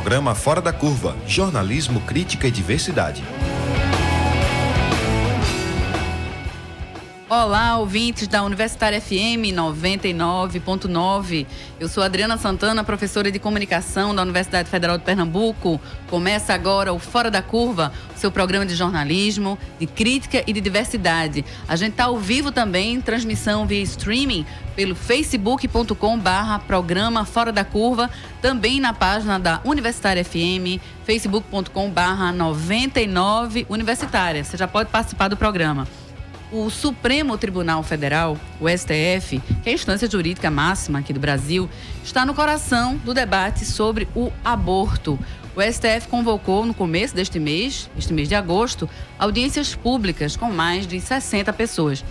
Programa Fora da Curva, jornalismo, crítica e diversidade. Olá, ouvintes da Universitária FM 99.9. Eu sou Adriana Santana, professora de comunicação da Universidade Federal de Pernambuco. Começa agora o Fora da Curva, o seu programa de jornalismo, de crítica e de diversidade. A gente está ao vivo também, transmissão via streaming, pelo facebook.com/programa Fora da Curva, também na página da Universitária FM, facebook.com/99 Universitária. Você já pode participar do programa. O Supremo Tribunal Federal, o STF, que é a instância jurídica máxima aqui do Brasil, está no coração do debate sobre o aborto. O STF convocou no começo deste mês de agosto, audiências públicas com mais de 60 pessoas.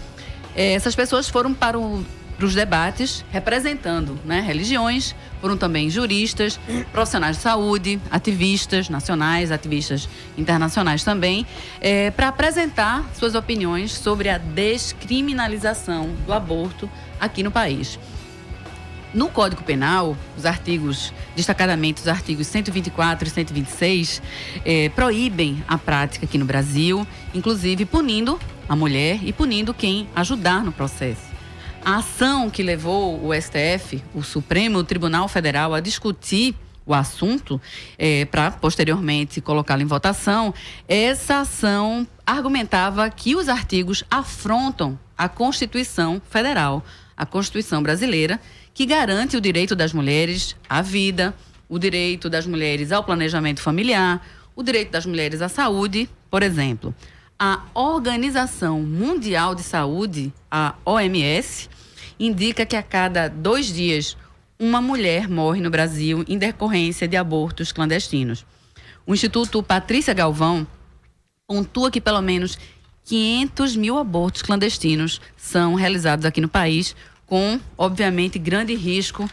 Essas pessoas foram para os debates representando, religiões, foram também juristas, profissionais de saúde, ativistas nacionais, ativistas internacionais também, para apresentar suas opiniões sobre a descriminalização do aborto aqui no país. No Código Penal, os artigos, destacadamente os artigos 124 e 126, proíbem a prática aqui no Brasil, inclusive punindo a mulher e punindo quem ajudar no processo. A ação que levou o STF, o Supremo Tribunal Federal, a discutir o assunto, para posteriormente colocá-lo em votação, essa ação argumentava que os artigos afrontam a Constituição Federal, a Constituição brasileira, que garante o direito das mulheres à vida, o direito das mulheres ao planejamento familiar, o direito das mulheres à saúde, por exemplo. A Organização Mundial de Saúde, a OMS, indica que a cada 2 dias uma mulher morre no Brasil em decorrência de abortos clandestinos. O Instituto Patrícia Galvão pontua que pelo menos 500 mil abortos clandestinos são realizados aqui no país, com, obviamente, grande risco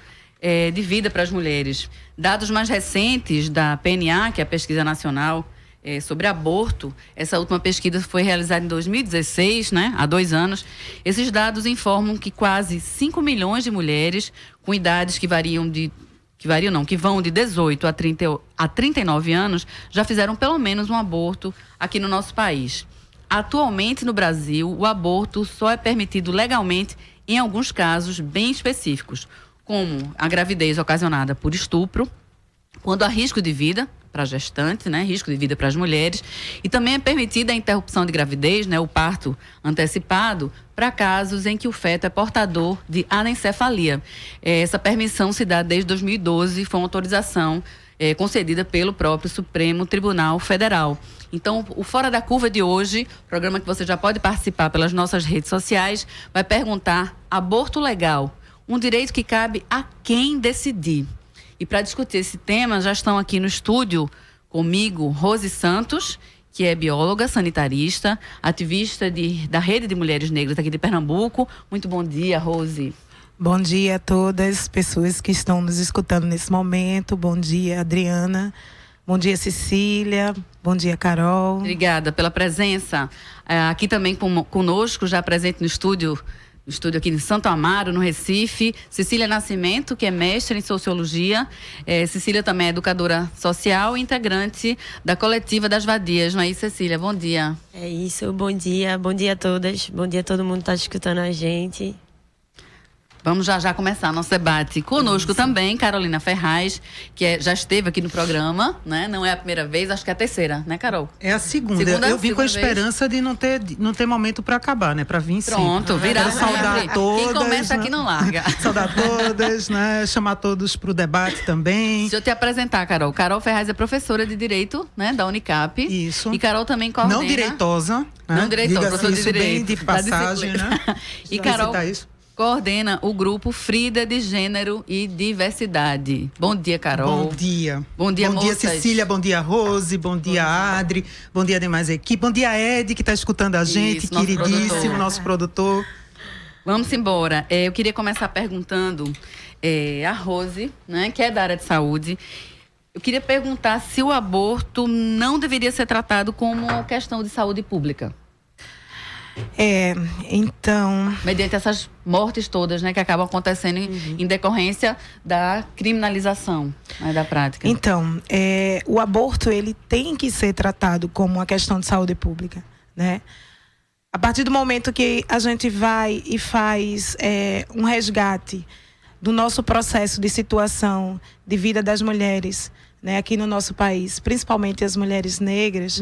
de vida para as mulheres. Dados mais recentes da PNA, que é a Pesquisa Nacional sobre Aborto, essa última pesquisa foi realizada em 2016, há 2 anos. Esses dados informam que quase 5 milhões de mulheres com idades que vão de 18 a 39 anos já fizeram pelo menos um aborto aqui no nosso país. Atualmente, no Brasil, o aborto só é permitido legalmente em alguns casos bem específicos, como a gravidez ocasionada por estupro, quando há risco de vida para a gestante, risco de vida para as mulheres, e também é permitida a interrupção de gravidez, o parto antecipado, para casos em que o feto é portador de anencefalia. Essa permissão se dá desde 2012, foi uma autorização concedida pelo próprio Supremo Tribunal Federal. Então, o Fora da Curva de hoje, programa que você já pode participar pelas nossas redes sociais, vai perguntar: aborto legal, um direito que cabe a quem decidir? E para discutir esse tema, já estão aqui no estúdio comigo Rose Santos, que é bióloga, sanitarista, ativista da Rede de Mulheres Negras aqui de Pernambuco. Muito bom dia, Rose. Bom dia a todas as pessoas que estão nos escutando nesse momento. Bom dia, Adriana. Bom dia, Cecília. Bom dia, Carol. Obrigada pela presença. Aqui também conosco, já presente no estúdio aqui em Santo Amaro, no Recife, Cecília Nascimento, que é mestre em Sociologia. Cecília também é educadora social e integrante da Coletiva das Vadias. Não é isso, Cecília? Bom dia. É isso, bom dia a todas, bom dia a todo mundo que está escutando a gente. Vamos já começar nosso debate. Conosco também, Carolina Ferraz, que já esteve aqui no programa, Não é a primeira vez, acho que é a terceira, Carol? É a segunda. Eu vim com a esperança de não ter momento para acabar, para vir sim. Pronto, virar saudar todas. Quem começa aqui não larga. Saudar todas, Chamar todos para o debate também. Deixa eu te apresentar, Carol. Carol Ferraz é professora de Direito, da Unicap. Isso. E Carol também coordena... Não direitosa. Não direitosa, professora de Direito. Bem de passagem, E Carol coordena o grupo Frida de Gênero e Diversidade. Bom dia, Carol. Bom dia. Bom dia, moças. Bom dia, Cecília. Bom dia, Rose. Bom dia, Adri. Bom dia, demais equipe. Bom dia, Ed, que está escutando a gente. Isso, queridíssimo, nosso produtor. Vamos embora. Eu queria começar perguntando a Rose, que é da área de saúde. Eu queria perguntar se o aborto não deveria ser tratado como questão de saúde pública. Então... Mediante essas mortes todas, né, que acabam acontecendo em decorrência da criminalização, né, da prática. Então, o aborto, ele tem que ser tratado como uma questão de saúde pública, né? A partir do momento que a gente vai e faz um resgate do nosso processo de situação de vida das mulheres, né, aqui no nosso país, principalmente as mulheres negras,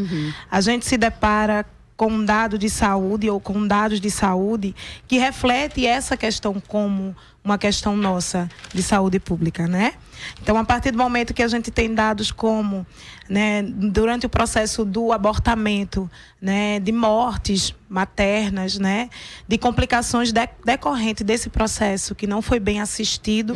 a gente se depara com um dado de saúde ou com dados de saúde que reflete essa questão como uma questão nossa de saúde pública, né? Então, a partir do momento que a gente tem dados como, né, durante o processo do abortamento, né, de mortes maternas, né, de complicações decorrentes desse processo que não foi bem assistido,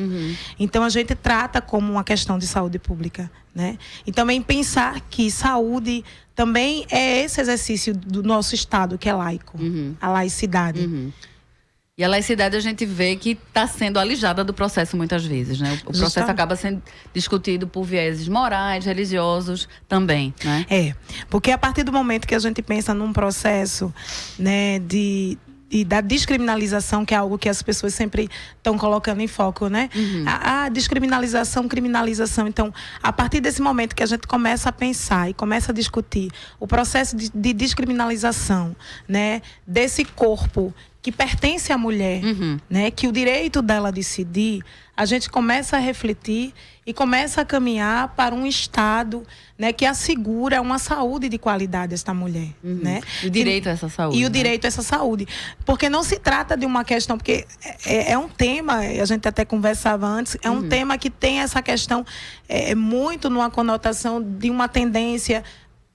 então a gente trata como uma questão de saúde pública, né? E também pensar que saúde também é esse exercício do nosso Estado, que é laico, a laicidade. E a laicidade a gente vê que está sendo alijada do processo muitas vezes, né? O processo acaba sendo discutido por vieses morais, religiosos também, né? Porque a partir do momento que a gente pensa num processo, né, da descriminalização, que é algo que as pessoas sempre estão colocando em foco, né? A descriminalização, criminalização. Então, a partir desse momento que a gente começa a pensar e começa a discutir o processo de descriminalização, né, desse corpo que pertence à mulher, né, que o direito dela decidir, a gente começa a refletir e começa a caminhar para um Estado, né, que assegura uma saúde de qualidade a esta mulher, né? E o direito a essa saúde. E o direito a essa saúde. Porque não se trata de uma questão, porque é um tema, a gente até conversava antes, é um tema que tem essa questão muito numa conotação de uma tendência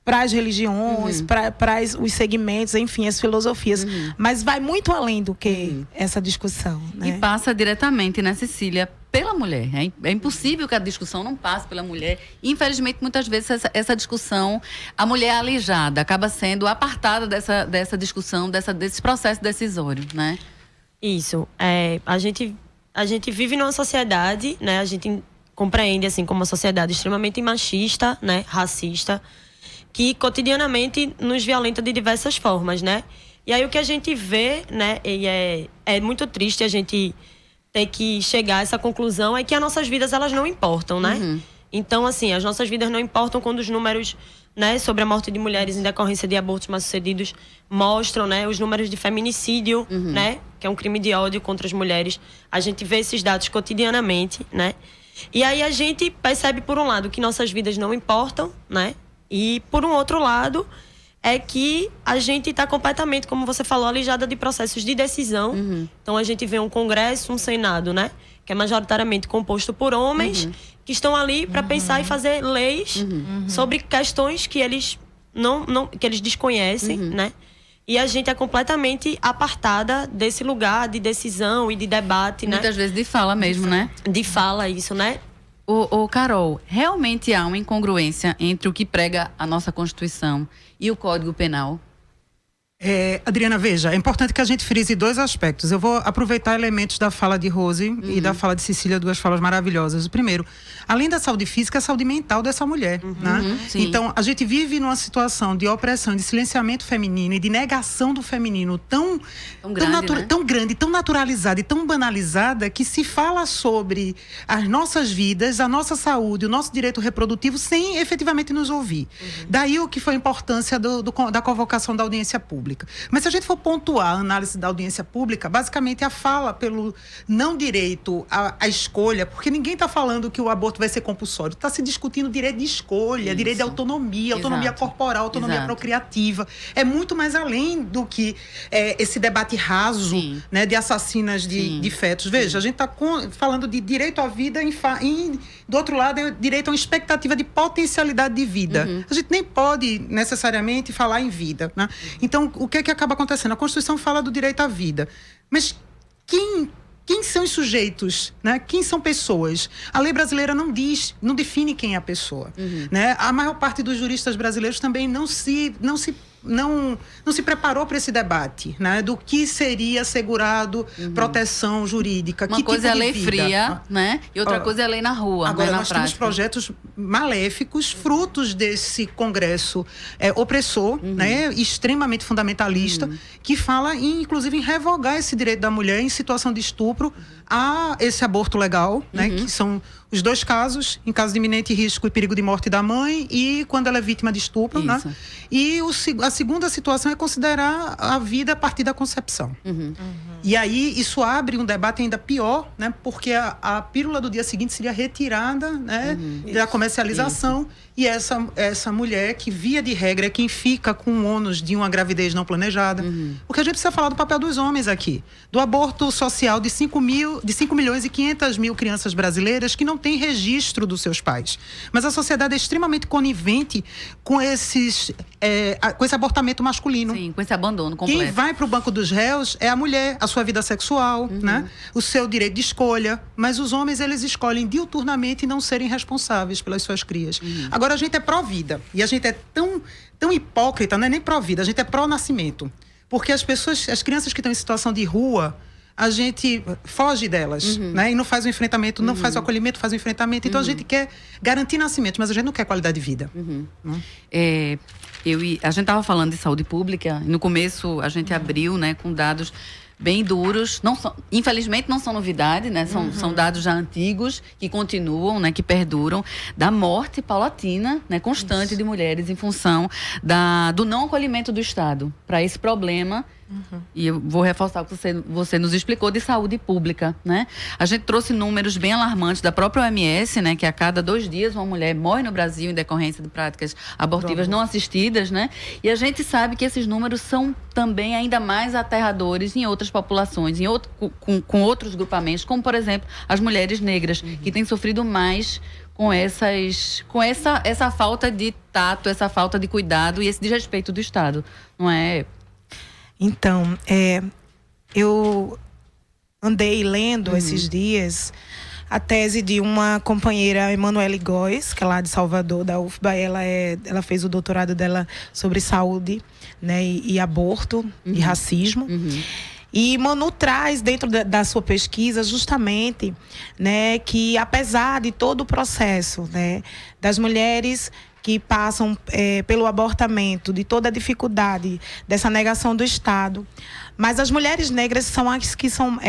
para as religiões, para os segmentos, enfim, as filosofias. Mas vai muito além do que essa discussão, né? E passa diretamente, né, Cecília, pela mulher. É impossível que a discussão não passe pela mulher. Infelizmente, muitas vezes, essa discussão, a mulher alijada, acaba sendo apartada dessa discussão, desse processo decisório, né? Isso. A gente vive numa sociedade, né? A gente compreende, assim, como uma sociedade extremamente machista, né? Racista, que cotidianamente nos violenta de diversas formas, né? E aí o que a gente vê, né, e é muito triste a gente ter que chegar a essa conclusão, é que as nossas vidas, elas não importam, né? Então, assim, as nossas vidas não importam quando os números, né, sobre a morte de mulheres em decorrência de abortos mal-sucedidos mostram, né, os números de feminicídio, né, que é um crime de ódio contra as mulheres. A gente vê esses dados cotidianamente, né? E aí a gente percebe, por um lado, que nossas vidas não importam, né? E, por um outro lado, é que a gente está completamente, como você falou, alijada de processos de decisão. Então, a gente vê um Congresso, um Senado, né? Que é majoritariamente composto por homens que estão ali para pensar e fazer leis sobre questões que eles, que eles desconhecem, né? E a gente é completamente apartada desse lugar de decisão e de debate, né? Muitas vezes de fala mesmo, né? De fala, isso, né? Carol, realmente há uma incongruência entre o que prega a nossa Constituição e o Código Penal? Adriana, veja, é importante que a gente frise dois aspectos. Eu vou aproveitar elementos da fala de Rose e da fala de Cecília, duas falas maravilhosas. O primeiro, além da saúde física, a saúde mental dessa mulher, né? Então, a gente vive numa situação de opressão, de silenciamento feminino e de negação do feminino tão grande, tão naturalizada e tão banalizada, que se fala sobre as nossas vidas, a nossa saúde, o nosso direito reprodutivo, sem efetivamente nos ouvir. Daí o que foi a importância da convocação da audiência pública. Mas se a gente for pontuar a análise da audiência pública, basicamente a fala pelo não direito à escolha, porque ninguém está falando que o aborto vai ser compulsório, está se discutindo direito de escolha, direito de autonomia, autonomia corporal, autonomia procriativa. É muito mais além do que esse debate raso, né, de assassinas de fetos. Veja, a gente está falando de direito à vida e do outro lado é direito a uma expectativa de potencialidade de vida. A gente nem pode necessariamente falar em vida, né? Então, o que acaba acontecendo? A Constituição fala do direito à vida. Mas quem são os sujeitos, né? Quem são pessoas? A lei brasileira não define quem é a pessoa, né? A maior parte dos juristas brasileiros também não se não se preparou para esse debate, né? Do que seria assegurado proteção jurídica. Uma que coisa tipo é a de lei vida? fria, né? E outra coisa é a lei na rua, Agora, né? Na nós prática. temos projetos maléficos, frutos desse Congresso opressor, né? Extremamente fundamentalista, que fala, inclusive, em revogar esse direito da mulher em situação de estupro a esse aborto legal, né? Que são os dois casos, em caso de iminente risco e perigo de morte da mãe e quando ela é vítima de estupro, né? E a segunda situação é considerar a vida a partir da concepção. E aí isso abre um debate ainda pior, né? Porque a pílula do dia seguinte seria retirada, né? Da comercialização. E essa mulher que, via de regra, é quem fica com o ônus de uma gravidez não planejada. Porque a gente precisa falar do papel dos homens aqui. Do aborto social de 5 milhões e 500 mil crianças brasileiras que não têm registro dos seus pais. Mas a sociedade é extremamente conivente com esse abortamento masculino. Sim, com esse abandono completo. Quem vai para o banco dos réus é a mulher, a sua vida sexual, né? O seu direito de escolha. Mas os homens, eles escolhem diuturnamente não serem responsáveis pelas suas crias. Agora, a gente é pró-vida. E a gente é tão hipócrita, não é nem pró-vida, a gente é pró-nascimento. Porque as crianças que estão em situação de rua, a gente foge delas, né? E não faz o enfrentamento, não faz o acolhimento, faz o enfrentamento. Então, a gente quer garantir nascimento, mas a gente não quer qualidade de vida. A gente estava falando de saúde pública, e no começo a gente abriu, né, com dados bem duros, infelizmente não são novidade, né? São dados já antigos que continuam, né? Que perduram, da morte paulatina, né? Constante de mulheres em função do não acolhimento do Estado para esse problema. E eu vou reforçar o que você nos explicou de saúde pública, né? A gente trouxe números bem alarmantes da própria OMS, né? Que a cada 2 dias uma mulher morre no Brasil em decorrência de práticas abortivas não assistidas, né? E a gente sabe que esses números são também ainda mais aterradores em outras populações, com outros grupamentos, como, por exemplo, as mulheres negras, que têm sofrido mais com essa falta de tato, essa falta de cuidado e esse desrespeito do Estado, não é? Então, eu andei lendo esses dias a tese de uma companheira, Emanuele Góes, que é lá de Salvador, da UFBA. Ela fez o doutorado dela sobre saúde, né, e aborto e racismo. E Manu traz dentro da sua pesquisa justamente, né, que apesar de todo o processo, né, das mulheres que passam pelo abortamento, de toda a dificuldade dessa negação do Estado, mas as mulheres negras são as que são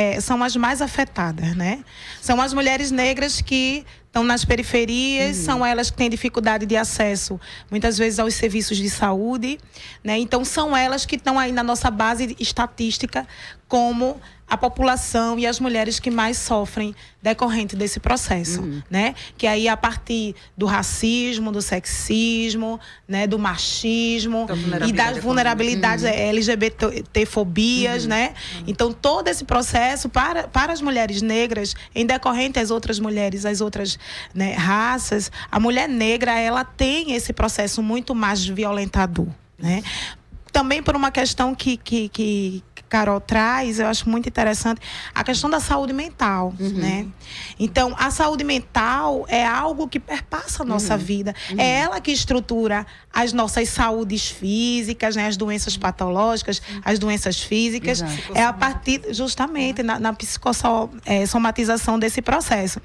as mais afetadas, né? São as mulheres negras que estão nas periferias, são elas que têm dificuldade de acesso, muitas vezes, aos serviços de saúde, né? Então, são elas que estão aí na nossa base estatística como a população e as mulheres que mais sofrem decorrente desse processo, né? Que aí, a partir do racismo, do sexismo, né? Do machismo e das vulnerabilidades LGBT-fobias, né? Então, todo esse processo para as mulheres negras, em decorrente às outras mulheres, às outras, né, raças, a mulher negra, ela tem esse processo muito mais violentador, né? Também por uma questão que Carol traz, eu acho muito interessante, a questão da saúde mental, né? Então, a saúde mental é algo que perpassa a nossa vida. É ela que estrutura as nossas saúdes físicas, né? As doenças patológicas, as doenças físicas. É a partir, justamente, na psicossomatização desse processo.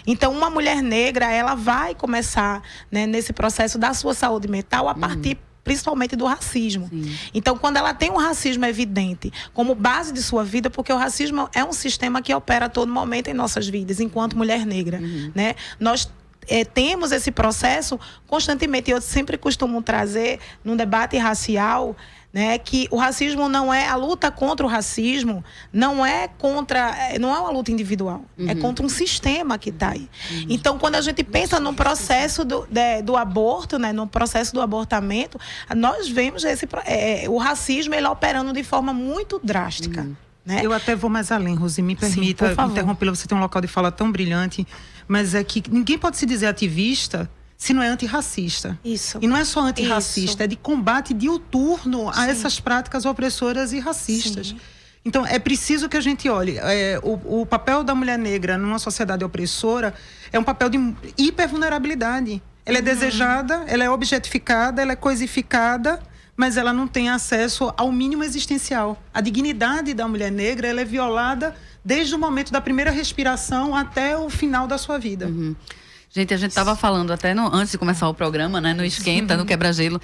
Então, uma mulher negra, ela vai começar, né, nesse processo da sua saúde mental a partir principalmente do racismo. Então, quando ela tem um racismo evidente como base de sua vida, porque o racismo é um sistema que opera a todo momento em nossas vidas, enquanto mulher negra, né? Nós temos esse processo constantemente. Eu sempre costumo trazer, num debate racial, né, que o racismo não é a luta contra o racismo, não é uma luta individual, é contra um sistema que está aí. Então, quando a gente pensa no processo do aborto, né, no processo do abortamento, nós vemos o racismo ele operando de forma muito drástica. Né? Eu até vou mais além, Rosi, me permita interrompê-la, você tem um local de fala tão brilhante, mas é que ninguém pode se dizer ativista se não é antirracista. Isso. E não é só antirracista, é de combate diuturno a essas práticas opressoras e racistas. Então, é preciso que a gente olhe. O papel da mulher negra numa sociedade opressora é um papel de hipervulnerabilidade. Ela é desejada, ela é objetificada, ela é coisificada, mas ela não tem acesso ao mínimo existencial. A dignidade da mulher negra, ela é violada desde o momento da primeira respiração até o final da sua vida. Gente, a gente estava falando até antes de começar o programa, né, no Esquenta, no Quebra-Gelo,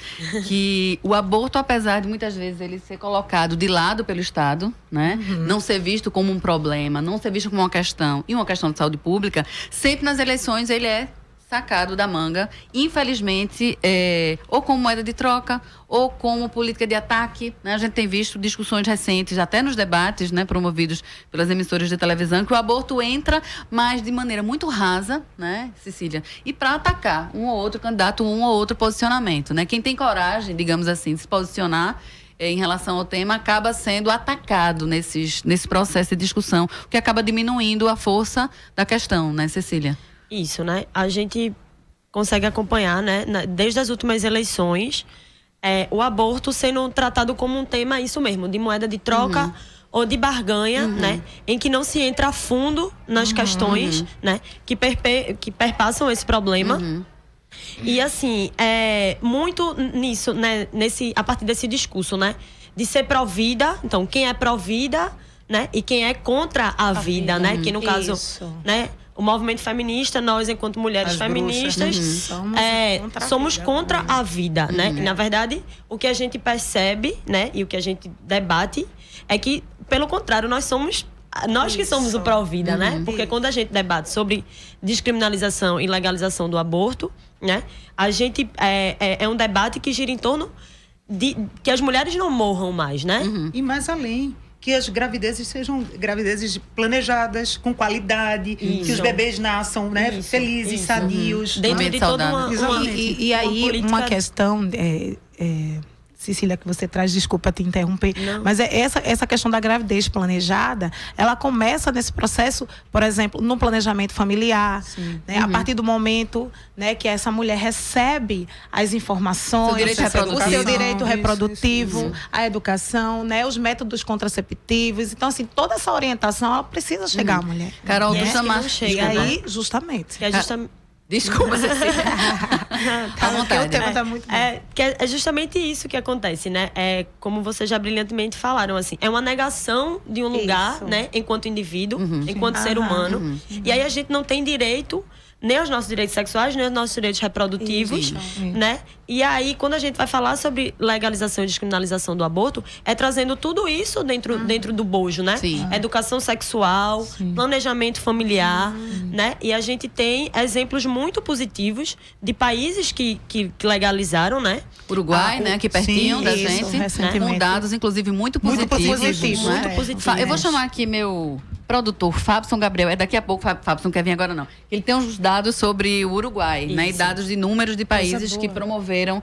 que o aborto, apesar de muitas vezes ele ser colocado de lado pelo Estado, né, não ser visto como um problema, não ser visto como uma questão de saúde pública, sempre nas eleições ele é sacado da manga, infelizmente, ou como moeda de troca, ou como política de ataque, né? A gente tem visto discussões recentes, até nos debates, né, promovidos pelas emissoras de televisão, que o aborto entra, mas de maneira muito rasa, né, Cecília? E para atacar um ou outro candidato, um ou outro posicionamento, né? Quem tem coragem, digamos assim, de se posicionar em relação ao tema, acaba sendo atacado nesse processo de discussão, o que acaba diminuindo a força da questão, né, Cecília? Isso, né? A gente consegue acompanhar, né, desde as últimas eleições, o aborto sendo tratado como um tema, isso mesmo, de moeda de troca ou de barganha, né? Em que não se entra a fundo nas questões, né? Que perpassam esse problema. E assim, muito nisso, né? A partir desse discurso, né? De ser pró-vida, então quem é pró-vida, né? E quem é contra a vida, né? Que no caso, né? O movimento feminista, nós, enquanto mulheres feministas, somos contra a vida, né? E, na verdade, o que a gente percebe, né? E o que a gente debate é que, pelo contrário, nós que somos o pró-vida, né? Porque quando a gente debate sobre descriminalização e legalização do aborto, né? A gente é um debate que gira em torno de que as mulheres não morram mais, né? E mais além, que as gravidezes sejam gravidezes planejadas, com qualidade, que os bebês nasçam, né, felizes, sadios. Dentro de toda uma E aí, uma questão, Cecília, que você traz, desculpa te interromper, mas essa questão da gravidez planejada, ela começa nesse processo, por exemplo, no planejamento familiar, né, a partir do momento, né, que essa mulher recebe as informações, o seu direito reprodutivo, a educação, né, os métodos contraceptivos. Então, assim, toda essa orientação, ela precisa chegar à mulher. Carol, E tu é chamaste... E aí, justamente. Que é justamente... Desculpa, Cecília. À vontade. O tema tá muito bom. Que é justamente isso que acontece, né? Como vocês já brilhantemente falaram, assim, é uma negação de um lugar, né? Enquanto indivíduo, enquanto ser humano. E aí a gente não tem direito nem aos nossos direitos sexuais, nem aos nossos direitos reprodutivos, né? E aí, quando a gente vai falar sobre legalização e descriminalização do aborto, é trazendo tudo isso dentro do bojo, né? Educação sexual, planejamento familiar, né? E a gente tem exemplos muito positivos de países que legalizaram, né? Uruguai, né? Que pertinho da gente, né? Com dados, inclusive, muito positivos. Muito positivos. Eu vou chamar aqui meu produtor, Fábson Gabriel. Daqui a pouco, Fábson quer vir agora não. Ele tem uns dados sobre o Uruguai, né? E dados de números de países que promoveram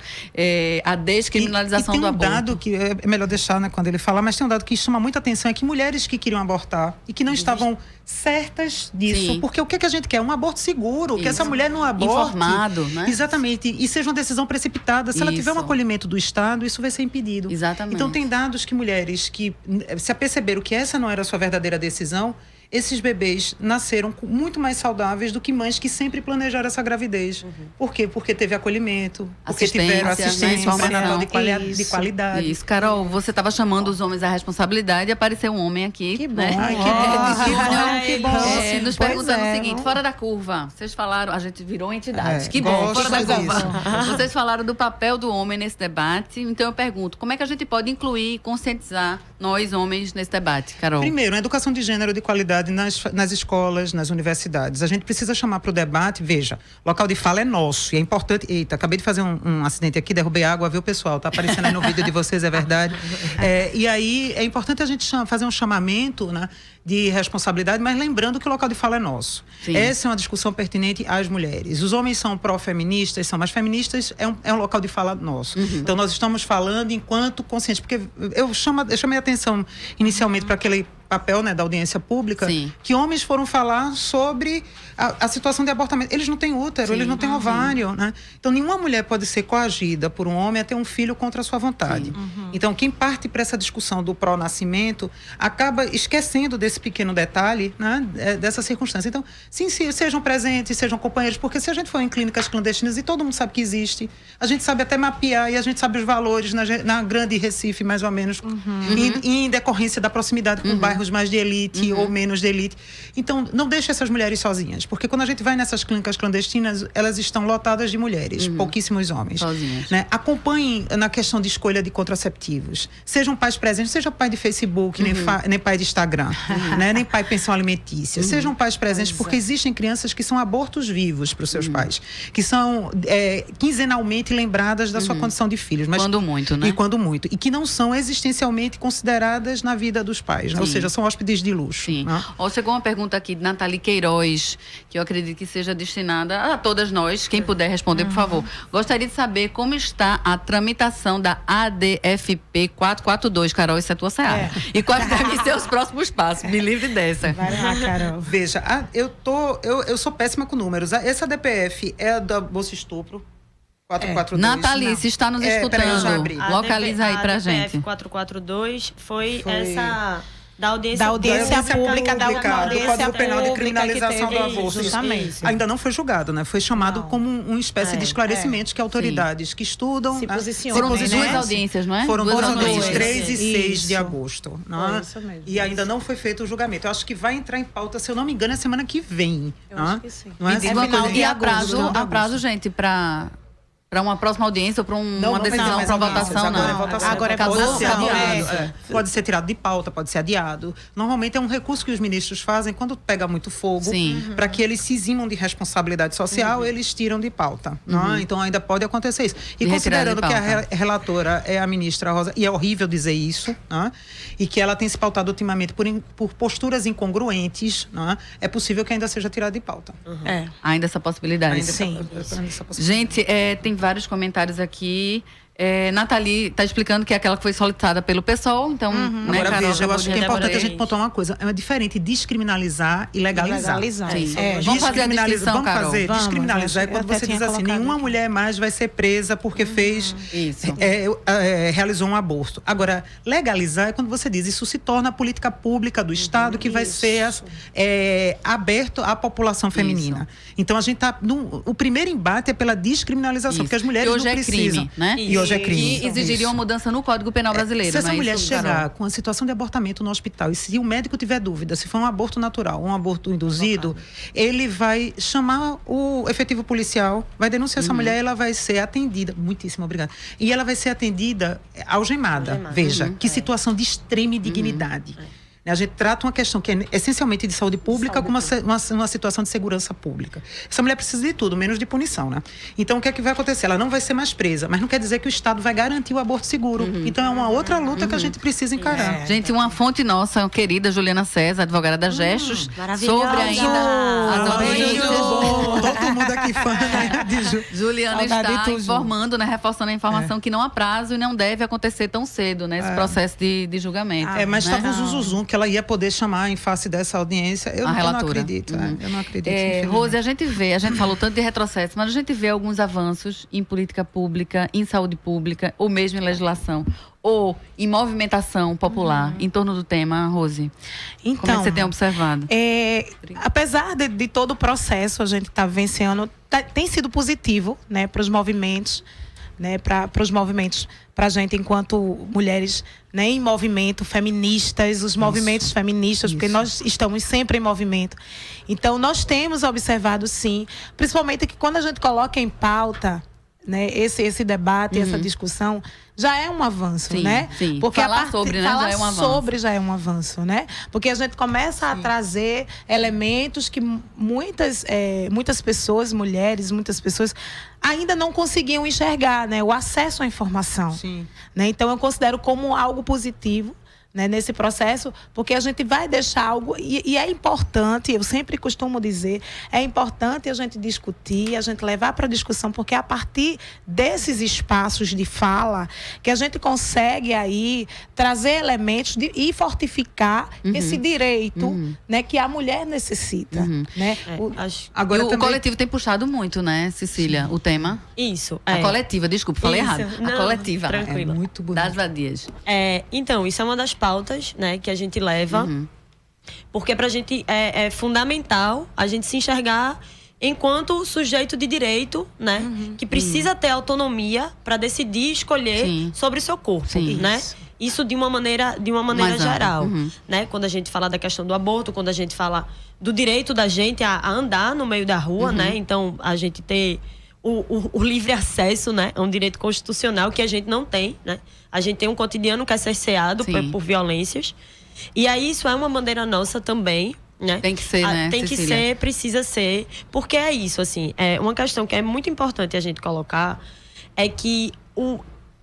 a descriminalização do aborto. Tem um dado que é melhor deixar, né, quando ele falar, mas tem um dado que chama muita atenção, é que mulheres que queriam abortar e que não estavam certas disso, porque o que a gente quer? Um aborto seguro, que essa mulher não aborte. Informado, né? Exatamente. E seja uma decisão precipitada. Se ela tiver um acolhimento do Estado, isso vai ser impedido. Exatamente. Então tem dados que mulheres que se aperceberam que essa não era a sua verdadeira decisão, esses bebês nasceram muito mais saudáveis do que mães que sempre planejaram essa gravidez. Por quê? Porque teve acolhimento, porque tiveram assistência pré-natal de qualidade. Isso, Carol, você estava chamando os homens à responsabilidade e apareceu um homem aqui. Que bom. Né? Que bom. Nos perguntando o seguinte, fora da curva, vocês falaram, a gente virou entidade. Que bom, fora da curva. Vocês falaram do papel do homem nesse debate, então eu pergunto, como é que a gente pode incluir e conscientizar nós, homens, nesse debate, Carol? Primeiro, a educação de gênero de qualidade nas escolas, nas universidades. A gente precisa chamar para o debate, veja, local de fala é nosso e é importante. Eita, acabei de fazer um acidente aqui, derrubei água, viu, pessoal? Tá aparecendo aí no vídeo de vocês, é verdade. E aí é importante a gente fazer um chamamento, né, de responsabilidade, mas lembrando que o local de fala é nosso. Sim. Essa é uma discussão pertinente às mulheres. Os homens são pró-feministas, mas feministas é um local de fala nosso. Então nós estamos falando enquanto conscientes, porque eu chamei a atenção inicialmente para aquele papel, né, da audiência pública, Sim. que homens foram falar sobre a situação de abortamento. Eles não têm útero, eles não têm ovário, né? Então, nenhuma mulher pode ser coagida por um homem a ter um filho contra a sua vontade. Então, quem parte para essa discussão do pró-nascimento acaba esquecendo desse pequeno detalhe, né, dessa circunstância. Então, sim, sejam presentes, sejam companheiros, porque se a gente for em clínicas clandestinas, e todo mundo sabe que existe, a gente sabe até mapear e a gente sabe os valores na grande Recife, mais ou menos, em decorrência da proximidade com bairros mais de elite ou menos de elite. Então, não deixe essas mulheres sozinhas, porque quando a gente vai nessas clínicas clandestinas, elas estão lotadas de mulheres, pouquíssimos homens. Sozinhas. Né? Acompanhem na questão de escolha de contraceptivos. Sejam pais presentes, seja pai de Facebook, nem pai de Instagram, né? Nem pai pensão alimentícia. Sejam pais presentes, porque existem crianças que são abortos vivos para os seus pais, que são quinzenalmente lembradas da sua condição de filhos. Mas, Quando muito, né? E quando muito. E que não são existencialmente consideradas na vida dos pais, né? Ou seja, são hóspedes de luxo. Sim. Né? Chegou uma pergunta aqui de Nathalie Queiroz, que eu acredito que seja destinada a todas nós. Quem puder responder, por favor. Gostaria de saber como está a tramitação da ADFP 442. Carol, isso é tua seara. E quais devem ser os próximos passos? Me livre dessa. Vai lá, Carol. Veja, eu sou péssima com números. Essa DPF é a da Bolsa Estupro. 442. Nathalie, se está nos escutando, peraí, eu já abri. localiza aí pra gente. A DPF 442 foi essa da audiência, Da audiência pública, do Código Penal de Criminalização do Aborto. Justamente. Ainda não foi julgado, né? Foi chamado como uma espécie de esclarecimentos que autoridades que estudam Se né, posicionam, Foram né? duas audiências, não é? Foram duas audiências, audiências. 3 e 6 de Isso. agosto. Né? Isso mesmo. E ainda não foi feito o julgamento. Eu acho que vai entrar em pauta, se eu não me engano, é semana que vem. Eu né? acho que sim. Não é? Me diga uma final coisa, de e há agosto, prazo, gente, para uma próxima audiência ou para uma vai ter decisão, mais para uma audiências. votação, Agora não? é votação. Agora é Pode ser votação, adiado. Pode ser tirado de pauta, pode ser adiado. Normalmente é um recurso que os ministros fazem quando pega muito fogo, para que eles se eximam de responsabilidade social, eles tiram de pauta. Né? Então ainda pode acontecer isso. E De considerando que retirada de a relatora é a ministra Rosa, e é horrível dizer isso, né? E que ela tem se pautado ultimamente por posturas incongruentes, né? É possível que ainda seja tirado de pauta. Ainda essa possibilidade. Ainda Sim. essa possibilidade. Gente, tem vários comentários aqui. Nathalie está explicando que é aquela que foi solicitada pelo PSOL, então, né, Agora Carol, veja, eu acho que é importante a gente Débora pontuar uma coisa. É diferente descriminalizar e legalizar. Sim. É. Vamos fazer a descrição, Vamos Carol. fazer. Vamos, Descriminalizar é eu quando até você tinha diz assim, colocado nenhuma aqui. mulher mais vai ser presa porque fez, Isso. realizou um aborto. Agora, legalizar é quando você diz, isso se torna a política pública do Estado que vai ser aberto à população feminina. Então, a gente está... O primeiro embate é pela descriminalização, Isso. porque as mulheres E hoje não é precisam. crime, né? E hoje é crime. E exigiria uma mudança no Código Penal brasileiro. Se essa não é mulher isso, chegar Carol? com a situação de abortamento no hospital e se o médico tiver dúvida se foi um aborto natural ou um aborto induzido, ele vai chamar o efetivo policial, vai denunciar essa mulher e ela vai ser atendida. Muitíssimo obrigada. E ela vai ser atendida algemada. Veja, que situação de extrema indignidade. A gente trata uma questão que é essencialmente de saúde pública com uma situação de segurança pública. Essa mulher precisa de tudo, menos de punição, né? Então, o que é que vai acontecer? Ela não vai ser mais presa, mas não quer dizer que o Estado vai garantir o aborto seguro. Então, é uma outra luta que a gente precisa encarar. Gente, uma fonte nossa, querida Juliana César, advogada da Gestos, sobre ainda as audiências. Todo mundo aqui fã, né? Juliana Saudade está de tu, Ju. informando, né, reforçando a informação que não há prazo e não deve acontecer tão cedo, né, esse processo de julgamento. Mas né? estava o zuzuzum que ela ia poder chamar em face dessa audiência. Eu A não relatora. acredito. Eu não acredito. infelizmente. Rose, a gente falou tanto de retrocesso, mas a gente vê alguns avanços em política pública, em saúde pública, ou mesmo em legislação, ou em movimentação popular em torno do tema, Rose. Então, Como é que você tem observado? Apesar de todo o processo a gente está vencendo, tem sido positivo, né, para os movimentos, né, para os movimentos, para a gente enquanto mulheres, né, em movimento, feministas, os movimentos feministas, porque nós estamos sempre em movimento. Então, nós temos observado, sim, principalmente que quando a gente coloca em pauta, né, esse debate, essa discussão, já é um avanço, Sim, né? sim. Porque Falar sobre, né, falar já é um avanço. sobre já é um avanço, né? Porque a gente começa a trazer elementos que muitas pessoas, mulheres, muitas pessoas ainda não conseguiam enxergar, né? O acesso à informação. Sim. Né? Então, eu considero como algo positivo, né, nesse processo, porque a gente vai deixar algo, e é importante, eu sempre costumo dizer, é importante a gente discutir, a gente levar para discussão, porque é a partir desses espaços de fala que a gente consegue aí trazer elementos e fortificar esse direito, né, que a mulher necessita. Né? Agora o coletivo tem puxado muito, né, Cecília, o tema? Isso. A coletiva, desculpa, falei errado. Não, a coletiva. tranquilo. É muito bonito. Das vadias. Então, isso é uma das pautas, né, que a gente leva, porque pra gente é fundamental a gente se enxergar enquanto sujeito de direito, né, que precisa ter autonomia para decidir, escolher sobre o seu corpo, né? Isso de uma maneira geral, né? Quando a gente fala da questão do aborto, quando a gente fala do direito da gente a andar no meio da rua, né? Então, a gente ter o livre acesso, né? É um direito constitucional que a gente não tem, né? A gente tem um cotidiano que é cerceado por violências. E aí, isso é uma bandeira nossa também, né? Tem que ser, né, Tem que Cecília? ser, precisa ser. Porque é isso, assim. É uma questão que é muito importante a gente colocar é que,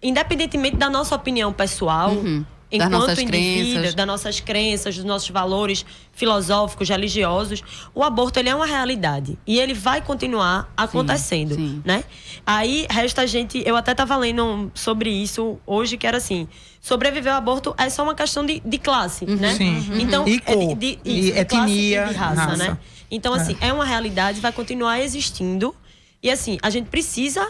independentemente da nossa opinião pessoal, Das enquanto nossas indivíduos, crenças. das nossas crenças, dos nossos valores filosóficos, religiosos, o aborto, ele é uma realidade. E ele vai continuar acontecendo, né? Aí, resta a gente... Eu até estava lendo sobre isso hoje, que era assim... Sobreviver ao aborto é só uma questão de classe, né? Sim. Então, E cor, de etnia, classe e de raça, né? raça. Então, assim, é uma realidade, vai continuar existindo. E, assim, a gente precisa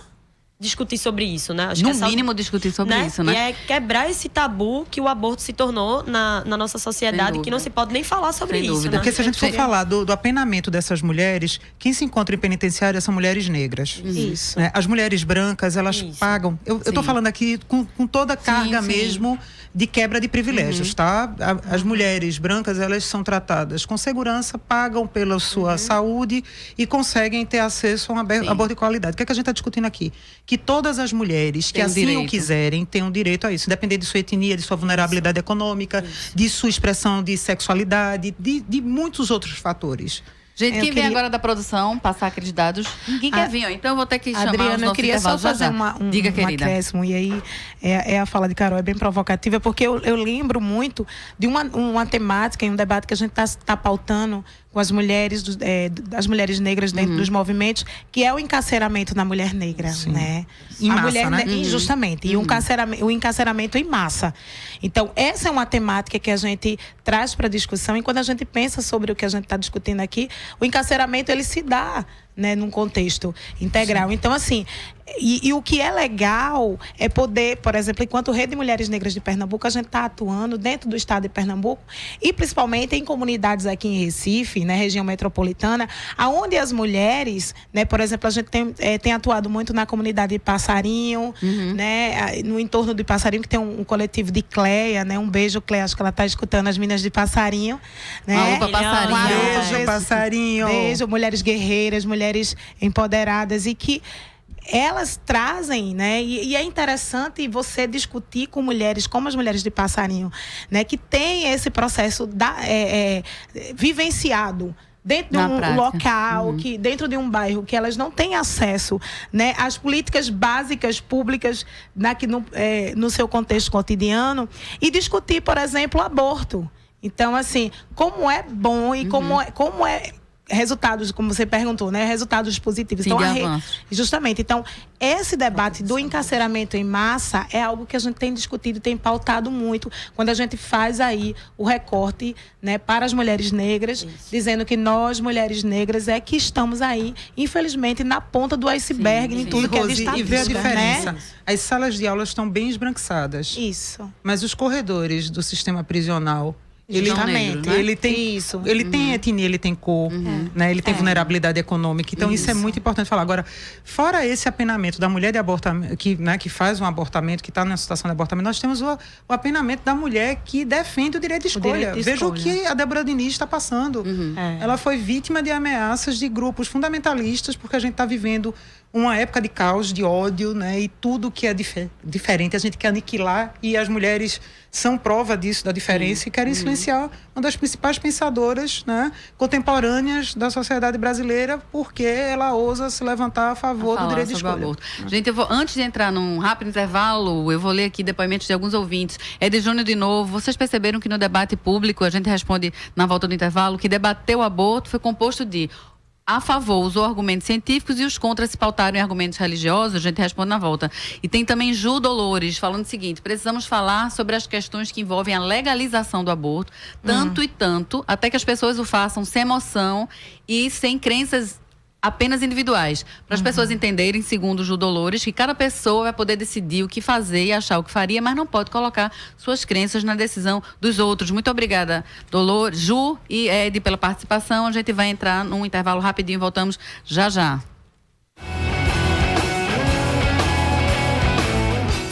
discutir sobre isso, né? Acho No que é mínimo discutir sobre isso, né? E é quebrar esse tabu que o aborto se tornou na nossa sociedade, que não se pode nem falar sobre Sem isso, dúvida. né? Porque se a gente for falar do apenamento dessas mulheres, quem se encontra em penitenciária são mulheres negras. Isso. Né? As mulheres brancas, elas pagam... Eu tô falando aqui com toda a carga mesmo de quebra de privilégios, tá? As mulheres brancas, elas são tratadas com segurança, pagam pela sua saúde e conseguem ter acesso a um aborto de qualidade. O que é que a gente está discutindo aqui? Que todas as mulheres que Tem assim direito. o quiserem tenham direito a isso, independente de sua etnia, de sua vulnerabilidade econômica, de sua expressão de sexualidade, de muitos outros fatores. Gente, Eu quem vem queria- agora da produção, passar aqueles dados, ninguém quer vir, ó. Então eu vou ter que chamar os Adriana, eu nossos queria só intervalos. Já, fazer já. um Diga, querida. acréscimo. E aí, a fala de Carol é bem provocativa, porque eu lembro muito de uma temática, um debate que a gente está pautando com as mulheres, das mulheres negras dentro dos movimentos, que é o encarceramento da mulher negra, né? Em a massa, mulher, né? Justamente. E o encarceramento em massa. Então, essa é uma temática que a gente traz para discussão. E quando a gente pensa sobre o que a gente está discutindo aqui, o encarceramento, ele se dá, né, num contexto integral. Então, assim, e o que é legal é poder, por exemplo, enquanto Rede de Mulheres Negras de Pernambuco, a gente está atuando dentro do estado de Pernambuco e principalmente em comunidades aqui em Recife, né, região metropolitana, aonde as mulheres, né, por exemplo, a gente tem atuado muito na comunidade de Passarinho, né, no entorno de Passarinho, que tem um coletivo de Cleia, né, um beijo, Cleia, acho que ela está escutando as Minas de Passarinho, né? Opa, Passarinho. Beijo, passarinho. Beijo, mulheres guerreiras, mulheres empoderadas e que elas trazem, né? E é interessante você discutir com mulheres, como as mulheres de Passarinho, né? Que tem esse processo vivenciado dentro de Na um prática. local, que dentro de um bairro que elas não têm acesso, né, às políticas básicas públicas no seu contexto cotidiano e discutir, por exemplo, o aborto. Então, assim, como é bom e como é resultados, como você perguntou, né? Resultados positivos. Sim, Então, de avanços. justamente. Então, esse debate do encarceramento em massa é algo que a gente tem discutido, tem pautado muito, quando a gente faz aí o recorte, né, para as mulheres negras, dizendo que nós, mulheres negras, é que estamos aí, infelizmente, na ponta do iceberg, em tudo que é de Rose, e estatística, vê a diferença. né? As salas de aula estão bem esbranquiçadas, Isso. mas os corredores do sistema prisional, Justamente. né? ele tem Isso. ele tem etnia, ele tem cor, né? Ele tem vulnerabilidade econômica. Então isso é muito importante falar. Agora, fora esse apenamento da mulher de abortamento, que faz um abortamento, que está numa situação de abortamento, nós temos o apenamento da mulher que defende o direito de escolha. direito de Veja o escolha. que a Débora Diniz está passando. Ela foi vítima de ameaças de grupos fundamentalistas, porque a gente está vivendo uma época de caos, de ódio, né? E tudo que é diferente a gente quer aniquilar, e as mulheres são prova disso, da diferença, e querem silenciar uma das principais pensadoras, né, contemporâneas da sociedade brasileira, porque ela ousa se levantar a favor do direito de escolha. Gente, antes de entrar num rápido intervalo, eu vou ler aqui depoimentos de alguns ouvintes. Ed Júnior de novo. Vocês perceberam que no debate público, a gente responde na volta do intervalo, que debater o aborto foi composto de a favor usou argumentos científicos e os contras se pautaram em argumentos religiosos. A gente responde na volta. E tem também Ju Dolores falando o seguinte: precisamos falar sobre as questões que envolvem a legalização do aborto, tanto e tanto, até que as pessoas o façam sem emoção e sem crenças apenas individuais. Para as pessoas entenderem, segundo Ju Dolores, que cada pessoa vai poder decidir o que fazer e achar o que faria, mas não pode colocar suas crenças na decisão dos outros. Muito obrigada, Dolores, Ju e Ed, pela participação. A gente vai entrar num intervalo rapidinho e voltamos já já.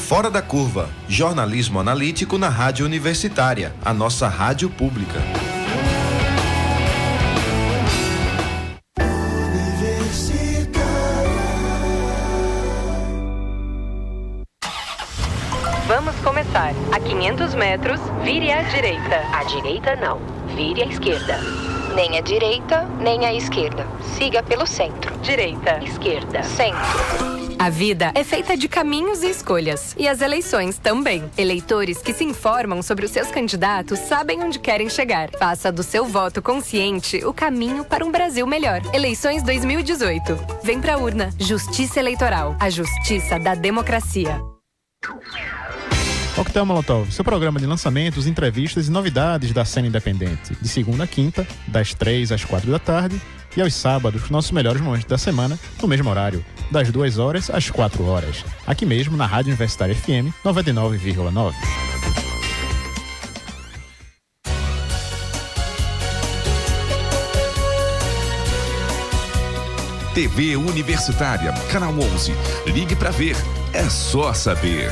Fora da Curva, jornalismo analítico na Rádio Universitária, a nossa rádio pública. Vamos começar. A 500 metros, vire à direita. À direita não, vire à esquerda. Nem à direita, nem à esquerda. Siga pelo centro. Direita. Esquerda. Centro. A vida é feita de caminhos e escolhas. E as eleições também. Eleitores que se informam sobre os seus candidatos sabem onde querem chegar. Faça do seu voto consciente o caminho para um Brasil melhor. Eleições 2018. Vem pra urna. Justiça Eleitoral. A justiça da democracia. Coquetel Molotov, seu programa de lançamentos, entrevistas e novidades da cena independente. De segunda a quinta, das 3 às 4 da tarde. E aos sábados, nossos melhores momentos da semana, no mesmo horário, das 2 horas às 4 horas. Aqui mesmo, na Rádio Universitária FM 99,9. TV Universitária, canal 11. Ligue pra ver, é só saber.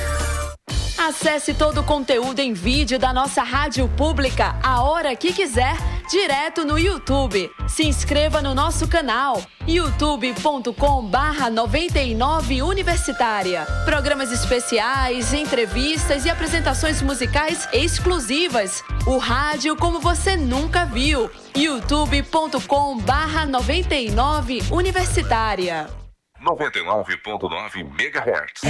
Acesse todo o conteúdo em vídeo da nossa rádio pública a hora que quiser, direto no YouTube. Se inscreva no nosso canal, youtube.com/99 Universitária. Programas especiais, entrevistas e apresentações musicais exclusivas. O rádio como você nunca viu. youtube.com/99 Universitária. 99,9 MHz.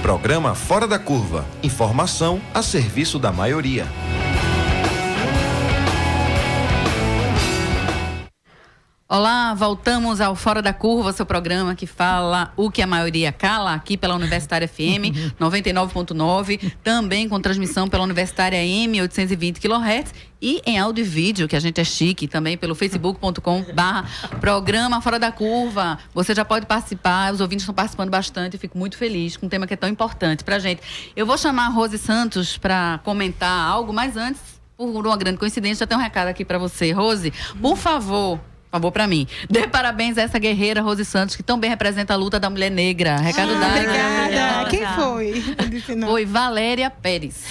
Programa Fora da Curva. Informação a serviço da maioria. Olá, voltamos ao Fora da Curva, seu programa que fala o que a maioria cala, aqui pela Universitária FM 99.9, também com transmissão pela Universitária M 820 kHz e em áudio e vídeo, que a gente é chique, também pelo facebook.com/programa Fora da Curva. Você já pode participar, os ouvintes estão participando bastante, eu fico muito feliz com um tema que é tão importante pra gente. Eu vou chamar a Rose Santos para comentar algo, mas antes, por uma grande coincidência, já tem um recado aqui para você. Rose, por favor para mim. Dê parabéns a essa guerreira Rose Santos, que tão bem representa a luta da mulher negra. Recado dado. Obrigada. Quem foi? Foi Valéria Pérez.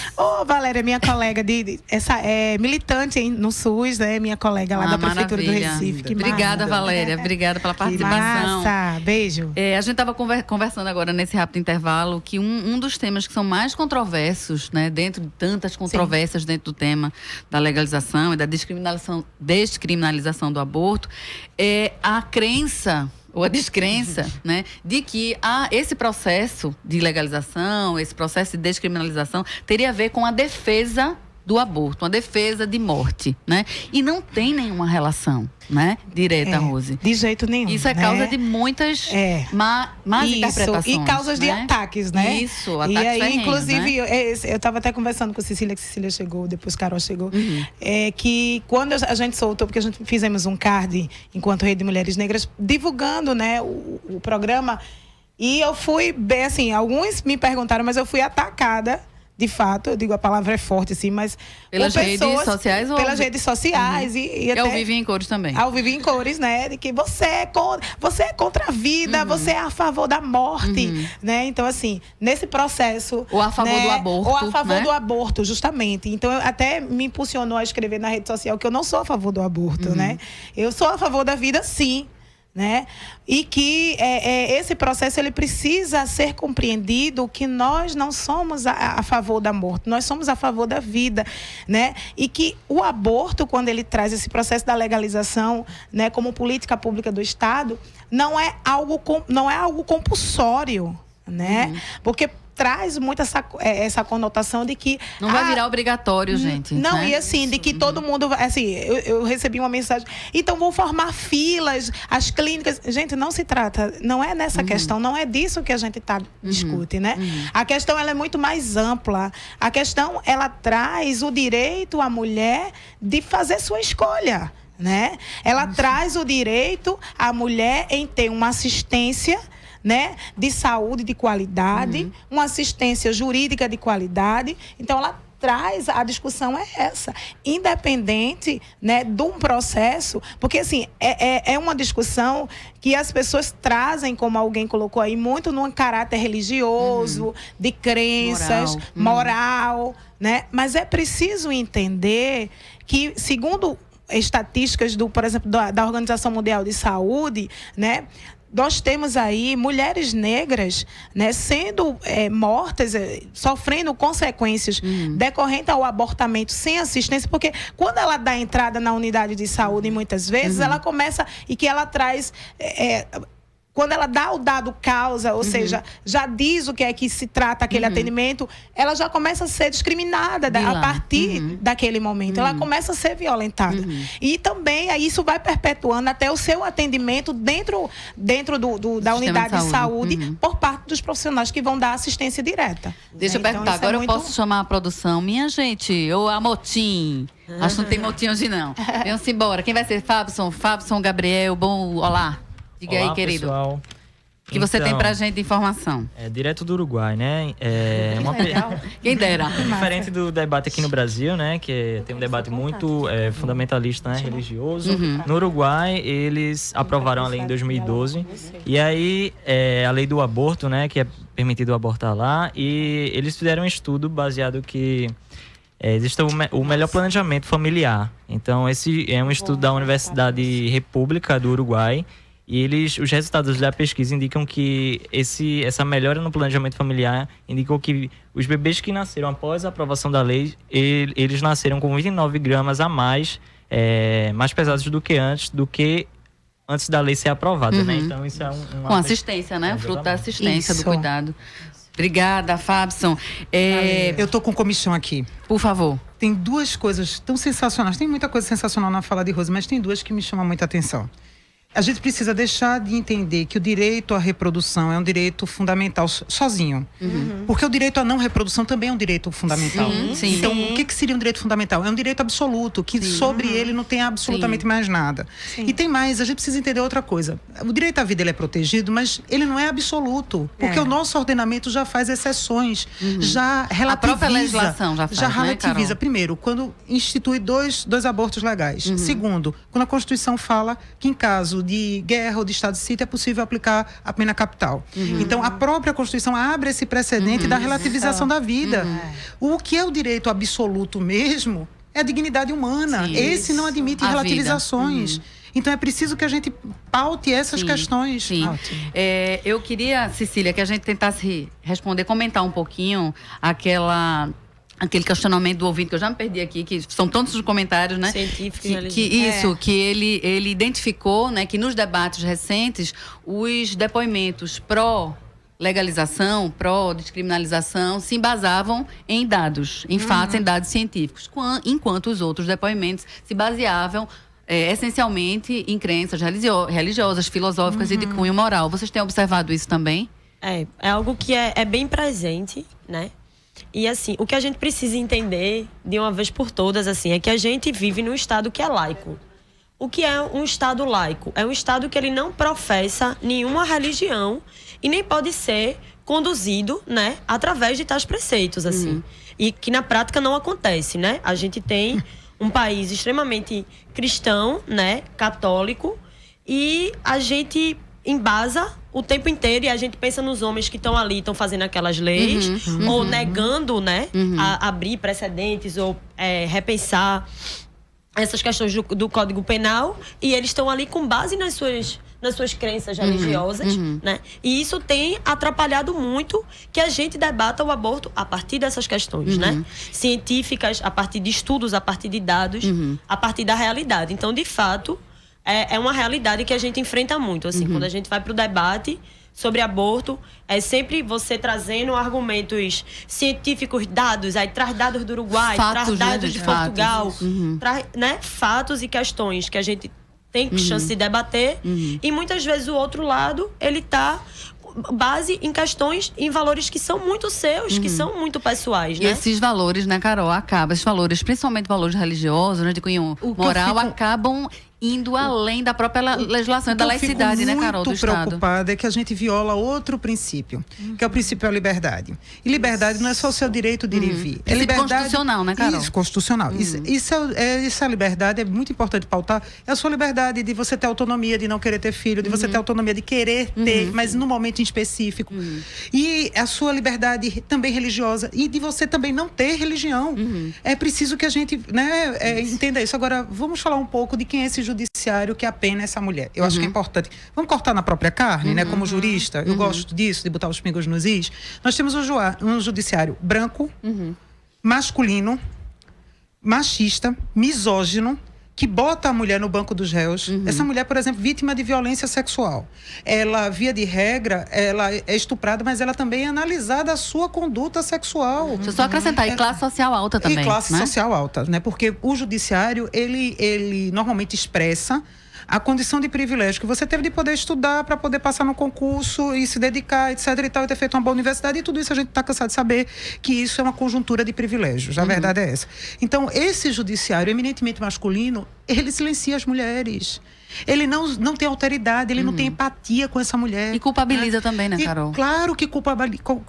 Valéria, minha colega essa é militante no SUS, né? Minha colega lá da Prefeitura do Recife. Que obrigada, massa. Valéria. Obrigada pela participação. Massa. Beijo. A gente estava conversando agora nesse rápido intervalo que um dos temas que são mais controversos, né? Dentro de tantas controvérsias dentro do tema da legalização e da descriminalização do aborto, é a crença ou a descrença, né, de que esse processo de legalização, esse processo de descriminalização teria a ver com a defesa do aborto, uma defesa de morte, né? E não tem nenhuma relação, né, direta, Rose. De jeito nenhum. Isso é causa de muitas más interpretações. E causas de ataques, né? Isso, ataques terrenos, inclusive, né? Eu estava até conversando com a Cecília, que Cecília chegou, depois Carol chegou, que quando a gente soltou, porque a gente fizemos um card, enquanto Rede de Mulheres Negras, divulgando, né, o programa, e eu fui, bem assim, alguns me perguntaram, mas eu fui atacada, de fato, eu digo, a palavra é forte, assim, mas... Pelas redes sociais? Pelas redes sociais e até... ao vivo em cores também. Ao vivo em cores, né? De que você é contra a vida, você é a favor da morte, né? Então, assim, nesse processo... Ou a favor do aborto, ou a favor né? do aborto, justamente. Então, até me impulsionou a escrever na rede social que eu não sou a favor do aborto, né? Eu sou a favor da vida, sim. Né? E que esse processo ele precisa ser compreendido, que nós não somos a favor da morte, nós somos a favor da vida, né? E que o aborto, quando ele traz esse processo da legalização, né, como política pública do Estado, não é algo compulsório, né? Porque traz muito essa conotação de que... Não vai virar obrigatório, gente. Não, né? E assim, de que todo mundo... Assim, eu recebi uma mensagem... Então, vão formar filas, as clínicas... Gente, não se trata... Não é nessa questão, não é disso que a gente discute, né? A questão, ela é muito mais ampla. A questão, ela traz o direito à mulher de fazer sua escolha, né? Ela traz o direito à mulher em ter uma assistência, né, de saúde de qualidade, uma assistência jurídica de qualidade. Então, ela traz, a discussão é essa, independente, né, de um processo, porque, assim, é uma discussão que as pessoas trazem, como alguém colocou aí, muito num caráter religioso, de crenças, moral, né? Mas é preciso entender que, segundo estatísticas, por exemplo, da Organização Mundial de Saúde, né, nós temos aí mulheres negras, né, sendo mortas, sofrendo consequências decorrentes ao abortamento sem assistência, porque quando ela dá entrada na unidade de saúde, muitas vezes, ela começa, e que ela traz... quando ela dá o dado causa, ou seja, já diz o que é que se trata aquele atendimento, ela já começa a ser discriminada a partir daquele momento. Ela começa a ser violentada. E também aí isso vai perpetuando até o seu atendimento dentro da unidade de saúde por parte dos profissionais que vão dar assistência direta. Deixa eu perguntar, agora eu posso chamar a produção. Minha gente, ou a Motim. Acho que não tem Motim hoje, não. Vamos embora. Quem vai ser? Fábson, Gabriel, bom, olá. Diga Olá, aí, querido. Pessoal. O que você tem pra gente de informação? Direto do Uruguai, né? Quem dera. Diferente do debate aqui no Brasil, né? Que tem um debate muito fundamentalista, né? Religioso. No Uruguai, eles aprovaram a lei em 2012. E aí, a lei do aborto, né? Que é permitido abortar lá. E eles fizeram um estudo baseado que... existe o melhor planejamento familiar. Então, esse é um estudo da Universidade República do Uruguai. E os resultados da pesquisa indicam que essa melhora no planejamento familiar indicou que os bebês que nasceram após a aprovação da lei, eles nasceram com 29 gramas a mais pesados do que antes da lei ser aprovada, né? Então, isso é com assistência, né? Fruto da assistência, do cuidado. Obrigada, Fábson. Eu tô com comissão aqui. Por favor. Tem duas coisas tão sensacionais. Tem muita coisa sensacional na fala de Rose, mas tem duas que me chamam muita atenção. A gente precisa deixar de entender que o direito à reprodução é um direito fundamental sozinho. Porque o direito à não reprodução também é um direito fundamental. Sim. Então, o que seria um direito fundamental? É um direito absoluto, que sobre ele não tem absolutamente mais nada. E tem mais, a gente precisa entender outra coisa. O direito à vida ele é protegido, mas ele não é absoluto. Porque o nosso ordenamento já faz exceções, já relativiza. A própria legislação já faz, relativiza. Né, primeiro, quando institui dois abortos legais. Segundo, quando a Constituição fala que em caso de guerra ou de estado de sítio é possível aplicar a pena capital. Então, a própria Constituição abre esse precedente da relativização da vida. O que é o direito absoluto mesmo é a dignidade humana. Esse não admite relativizações. Então, é preciso que a gente paute essas questões. Eu queria, Cecília, que a gente tentasse responder, comentar um pouquinho aquele questionamento do ouvinte, que eu já me perdi aqui, que são tantos os comentários, né? Científicos. Que ele identificou, né, que nos debates recentes, os depoimentos pró-legalização, pró-descriminalização, se embasavam em dados, em fatos, em dados científicos, enquanto os outros depoimentos se baseavam essencialmente em crenças religiosas, filosóficas e de cunho moral. Vocês têm observado isso também? É algo que é bem presente, né? E assim, o que a gente precisa entender de uma vez por todas, assim, é que a gente vive num estado que é laico. O que é um estado laico? É um estado que ele não professa nenhuma religião e nem pode ser conduzido, né, através de tais preceitos, assim. e que na prática não acontece, né? A gente tem um país extremamente cristão, né, católico, e a gente embasa o tempo inteiro e a gente pensa nos homens que estão ali, estão fazendo aquelas leis, ou negando, né, a abrir precedentes ou repensar essas questões do Código Penal, e eles estão ali com base nas suas crenças religiosas, né? E isso tem atrapalhado muito que a gente debata o aborto a partir dessas questões, né? Científicas, a partir de estudos, a partir de dados, a partir da realidade. Então, de fato, é uma realidade que a gente enfrenta muito, assim, quando a gente vai para o debate sobre aborto, é sempre você trazendo argumentos científicos, dados, aí traz dados do Uruguai, traz dados de Portugal, traz, né, fatos e questões que a gente tem chance de debater, e muitas vezes o outro lado, ele tá base em questões, em valores que são muito seus, que são muito pessoais, né? E esses valores, né, Carol, esses valores, principalmente valores religiosos, né, de cunho moral, acabam indo além da própria legislação e da laicidade, né, Carol, do Estado. Eu fico muito preocupada é que a gente viola outro princípio, que é o princípio da liberdade. E liberdade não é só o seu direito de ir e vir. É liberdade constitucional, né, Carol? Isso, constitucional. Essa liberdade é muito importante pautar. É a sua liberdade de você ter autonomia, de não querer ter filho, de você ter autonomia de querer ter, mas num momento em específico. E a sua liberdade também religiosa e de você também não ter religião. É preciso que a gente, né, entenda isso. Agora, vamos falar um pouco de quem é esse judiciário que apena essa mulher. Eu acho que é importante. Vamos cortar na própria carne, né? Como jurista, eu gosto disso, de botar os pingos nos is. Nós temos um judiciário branco, masculino, machista, misógino, que bota a mulher no banco dos réus. Essa mulher, por exemplo, vítima de violência sexual. Ela, via de regra, ela é estuprada, mas ela também é analisada a sua conduta sexual. Deixa eu só acrescentar, e classe social alta também. E classe social alta, né? Porque o judiciário, ele normalmente expressa a condição de privilégio que você teve de poder estudar para poder passar no concurso e se dedicar, etc e tal, e ter feito uma boa universidade, e tudo isso a gente está cansado de saber que isso é uma conjuntura de privilégios, a verdade é essa. Então, esse judiciário eminentemente masculino, ele silencia as mulheres. Ele não tem alteridade, ele não tem empatia com essa mulher. E culpabiliza também, né, Carol? E claro que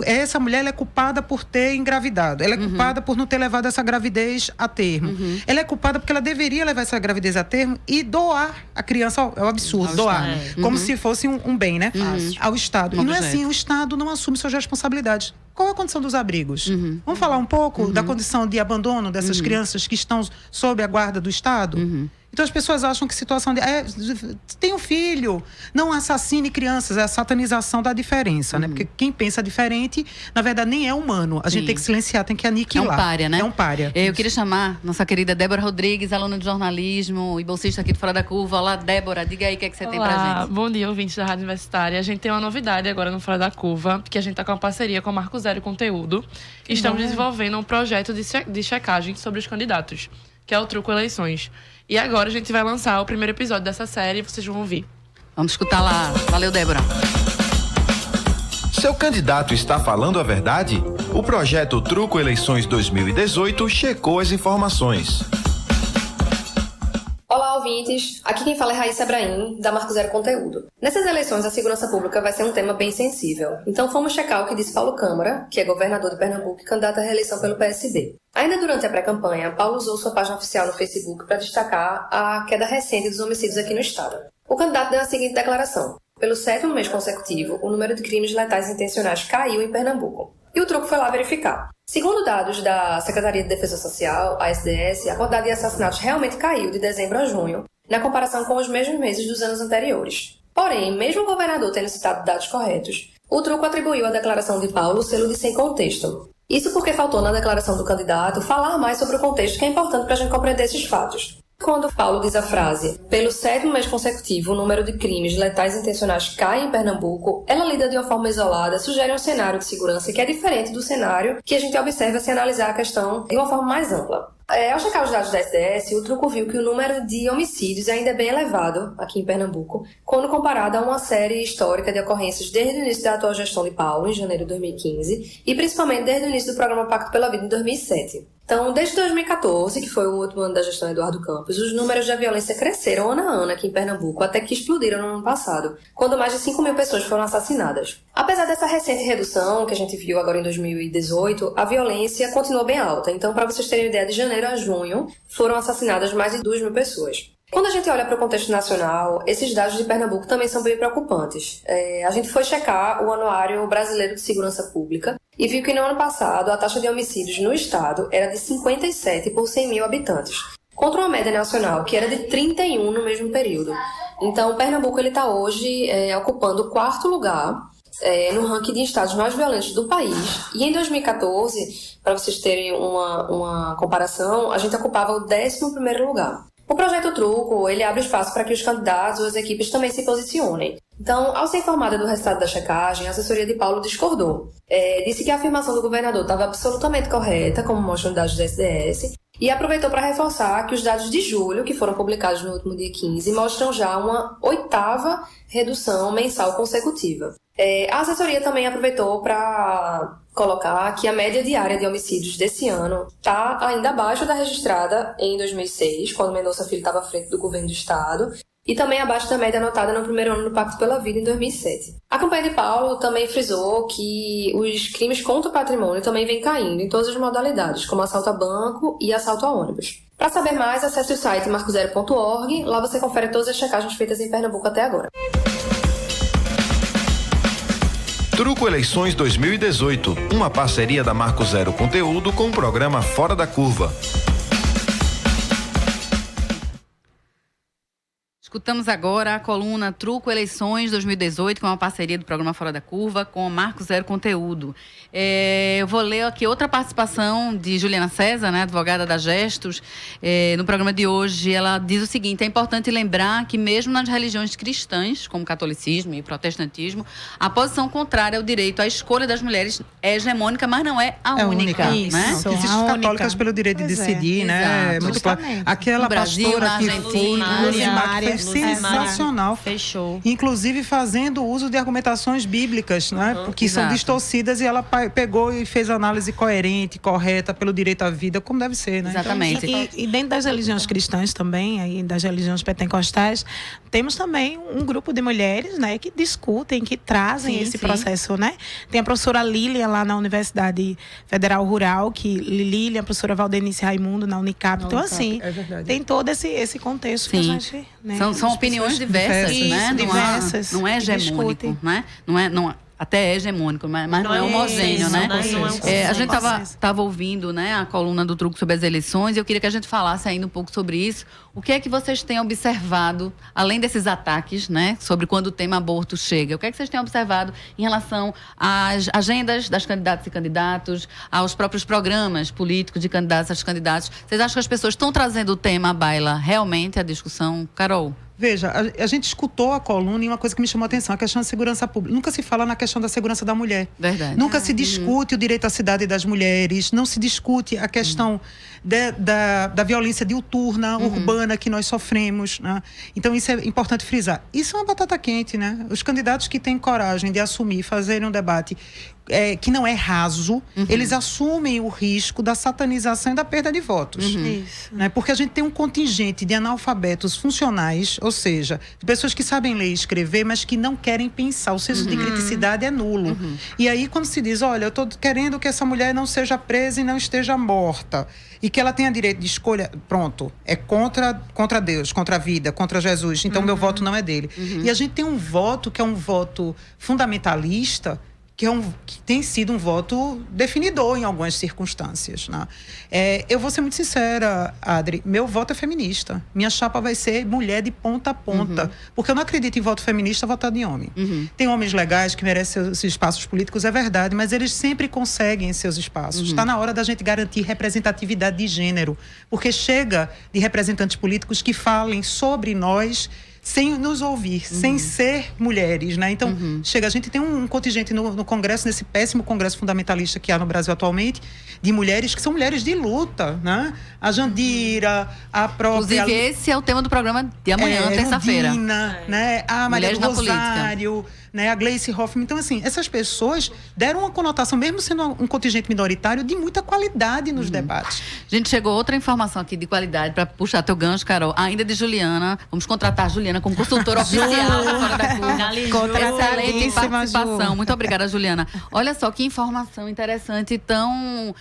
essa mulher ela é culpada por ter engravidado. Ela é culpada por não ter levado essa gravidez a termo. Ela é culpada porque ela deveria levar essa gravidez a termo e doar a criança. É um absurdo, doar. Como se fosse um bem, né? Ao Estado. E não é assim, o Estado não assume suas responsabilidades. Qual é a condição dos abrigos? Vamos falar um pouco da condição de abandono dessas crianças que estão sob a guarda do Estado? Então as pessoas acham que situação de... tem um filho, não assassine crianças, é a satanização da diferença, né? Porque quem pensa diferente, na verdade, nem é humano. A gente tem que silenciar, tem que aniquilar. É um pária, né? É um pária. Eu queria chamar nossa querida Débora Rodrigues, aluna de jornalismo e bolsista aqui do Fora da Curva. Olá, Débora, diga aí o que é que você tem pra gente. Bom dia, ouvintes da Rádio Universitária. A gente tem uma novidade agora no Fora da Curva, que a gente tá com uma parceria com a Marco Zero Conteúdo. Estamos desenvolvendo um projeto de checagem sobre os candidatos, que é o Truco Eleições. E agora a gente vai lançar o primeiro episódio dessa série e vocês vão ouvir. Vamos escutar lá. Valeu, Débora. Seu candidato está falando a verdade? O projeto Truco Eleições 2018 checou as informações. Olá, ouvintes. Aqui quem fala é Raíssa Abraim, da Marco Zero Conteúdo. Nessas eleições, a segurança pública vai ser um tema bem sensível. Então, fomos checar o que disse Paulo Câmara, que é governador de Pernambuco e candidato à reeleição pelo PSD. Ainda durante a pré-campanha, Paulo usou sua página oficial no Facebook para destacar a queda recente dos homicídios aqui no estado. O candidato deu a seguinte declaração: pelo 7º mês consecutivo, o número de crimes letais intencionais caiu em Pernambuco. E o truco foi lá verificar. Segundo dados da Secretaria de Defesa Social, a SDS, a quantidade de assassinatos realmente caiu de dezembro a junho, na comparação com os mesmos meses dos anos anteriores. Porém, mesmo o governador tendo citado dados corretos, o truco atribuiu à declaração de Paulo o selo de sem contexto. Isso porque faltou na declaração do candidato falar mais sobre o contexto, que é importante para a gente compreender esses fatos. Quando Paulo diz a frase, pelo 7º mês consecutivo, o número de crimes letais intencionais cai em Pernambuco, ela lida de uma forma isolada, sugere um cenário de segurança que é diferente do cenário que a gente observa se analisar a questão de uma forma mais ampla. Ao checar os dados da SDS, o truco viu que o número de homicídios ainda é bem elevado aqui em Pernambuco, quando comparado a uma série histórica de ocorrências desde o início da atual gestão de Paulo, em janeiro de 2015, e principalmente desde o início do programa Pacto pela Vida, em 2007. Então, desde 2014, que foi o último ano da gestão Eduardo Campos, os números da violência cresceram ano a ano aqui em Pernambuco, até que explodiram no ano passado, quando mais de 5.000 pessoas foram assassinadas. Apesar dessa recente redução que a gente viu agora em 2018, a violência continuou bem alta. Então, para vocês terem ideia, de janeiro a junho, foram assassinadas mais de 2.000 pessoas. Quando a gente olha para o contexto nacional, esses dados de Pernambuco também são bem preocupantes. A gente foi checar o Anuário Brasileiro de Segurança Pública e viu que no ano passado a taxa de homicídios no estado era de 57 por 100 mil habitantes, contra uma média nacional que era de 31 no mesmo período. Então, Pernambuco está hoje ocupando o 4º lugar no ranking de estados mais violentos do país. E em 2014, para vocês terem uma comparação, a gente ocupava o 11º lugar. O Projeto Truco, ele abre espaço para que os candidatos ou as equipes também se posicionem. Então, ao ser informada do resultado da checagem, a assessoria de Paulo discordou. Disse que a afirmação do governador estava absolutamente correta, como mostram os dados do SDS, e aproveitou para reforçar que os dados de julho, que foram publicados no último dia 15, mostram já uma 8ª redução mensal consecutiva. A assessoria também aproveitou para colocar que a média diária de homicídios desse ano está ainda abaixo da registrada em 2006, quando Mendonça Filho estava à frente do governo do estado, e também abaixo da média anotada no primeiro ano do Pacto pela Vida, em 2007. A campanha de Paulo também frisou que os crimes contra o patrimônio também vêm caindo em todas as modalidades, como assalto a banco e assalto a ônibus. Para saber mais, acesse o site marcozero.org, lá você confere todas as checagens feitas em Pernambuco até agora. Truco Eleições 2018, uma parceria da Marco Zero Conteúdo com o programa Fora da Curva. Escutamos agora a coluna Truco Eleições 2018, com uma parceria do programa Fora da Curva com o Marco Zero Conteúdo. Eu vou ler aqui outra participação de Juliana César, né, advogada da Gestos, no programa de hoje. Ela diz o seguinte: é importante lembrar que mesmo nas religiões cristãs, como catolicismo e protestantismo, a posição contrária ao direito à escolha das mulheres é hegemônica, mas não é a única. Isso. Né? Existem católicas pelo direito de decidir, né? É muito claro. Aquela pastora que foi sensacional. Fechou. Inclusive fazendo uso de argumentações bíblicas, né? Porque são distorcidas, e ela pegou e fez análise coerente, correta pelo direito à vida, como deve ser, né? Exatamente. E dentro das religiões cristãs também, aí das religiões pentecostais, temos também um grupo de mulheres, né, que discutem, que trazem esse processo, né? Tem a professora Lília lá na Universidade Federal Rural, que Lília, a professora Valdenice Raimundo na Unicap. Então, assim, tem todo esse contexto que a gente, né, são opiniões diversas, né? Diversas. Não é hegemônico, né? Até é hegemônico, mas não é homogêneo, né? A gente estava ouvindo, né, a coluna do Truco sobre as eleições, e eu queria que a gente falasse ainda um pouco sobre isso. O que é que vocês têm observado, além desses ataques, né, sobre quando o tema aborto chega? O que é que vocês têm observado em relação às agendas das candidatas e candidatos, aos próprios programas políticos de candidatas e candidatos? Vocês acham que as pessoas estão trazendo o tema à baila realmente, à discussão? Carol? Veja, a gente escutou a coluna, e uma coisa que me chamou a atenção, a questão da segurança pública. Nunca se fala na questão da segurança da mulher. Verdade. Nunca se discute o direito à cidade das mulheres, não se discute a questão da violência diuturna, urbana que nós sofremos, né? Então isso é importante frisar. Isso é uma batata quente, né? Os candidatos que têm coragem de assumir, fazerem um debate que não é raso, eles assumem o risco da satanização e da perda de votos. Isso. Né? Porque a gente tem um contingente de analfabetos funcionais, ou seja, de pessoas que sabem ler e escrever, mas que não querem pensar. O senso de criticidade é nulo. E aí, quando se diz, olha, eu estou querendo que essa mulher não seja presa e não esteja morta, e que ela tenha direito de escolha, pronto, é contra Deus, contra a vida, contra Jesus. Então, meu voto não é dele. E a gente tem um voto que é um voto fundamentalista, que tem sido um voto definidor em algumas circunstâncias, né? Eu vou ser muito sincera, Adri, meu voto é feminista. Minha chapa vai ser mulher de ponta a ponta, porque eu não acredito em voto feminista votado em homem. Tem homens legais que merecem seus espaços políticos, é verdade, mas eles sempre conseguem seus espaços. Está na hora da gente garantir representatividade de gênero, porque chega de representantes políticos que falem sobre nós sem nos ouvir, sem ser mulheres, né? Então, a gente tem um contingente no Congresso, nesse péssimo Congresso fundamentalista que há no Brasil atualmente, de mulheres que são mulheres de luta, né? A Jandira, a própria... Inclusive, esse é o tema do programa de amanhã, terça-feira. Né? A Maria do Rosário, né? A Gleice Hoffmann. Então, assim, essas pessoas deram uma conotação, mesmo sendo um contingente minoritário, de muita qualidade nos debates. Gente, chegou outra informação aqui de qualidade para puxar teu gancho, Carol. Ainda de Juliana. Vamos contratar a Juliana como consultora oficial da Fora da Curva. Excelente participação. Muito obrigada, Juliana. Olha só que informação interessante e tão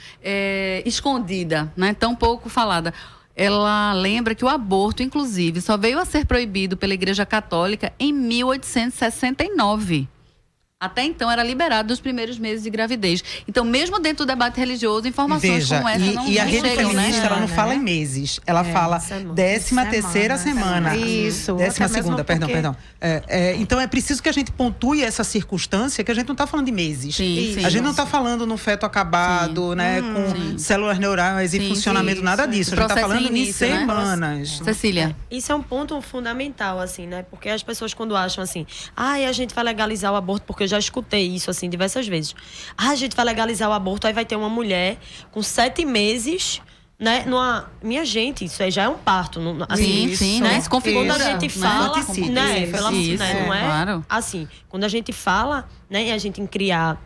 escondida, né? Tão pouco falada. Ela lembra que o aborto, inclusive, só veio a ser proibido pela Igreja Católica em 1869. Até então era liberado nos primeiros meses de gravidez. Então, mesmo dentro do debate religioso, informações como essa não chegam, e a rede feminista, né? ela não fala em meses. Ela fala 13ª semana. Isso. 12ª, perdão. Então, é preciso que a gente pontue essa circunstância, que a gente não está falando de meses. A gente não está falando no feto acabado, né? Com células neurais em funcionamento, nada disso. A gente está falando de semanas. Né? Cecília. Isso é um ponto fundamental, assim, né? Porque as pessoas, quando acham assim, a gente vai legalizar o aborto, porque eu já escutei isso, assim, diversas vezes. A gente vai legalizar o aborto, aí vai ter uma mulher com 7 meses, né? Minha gente, isso aí já é um parto. Assim, sim, né? Se configura. Quando a gente fala, né? Não é? Claro. Assim, quando a gente fala, né? E a gente criar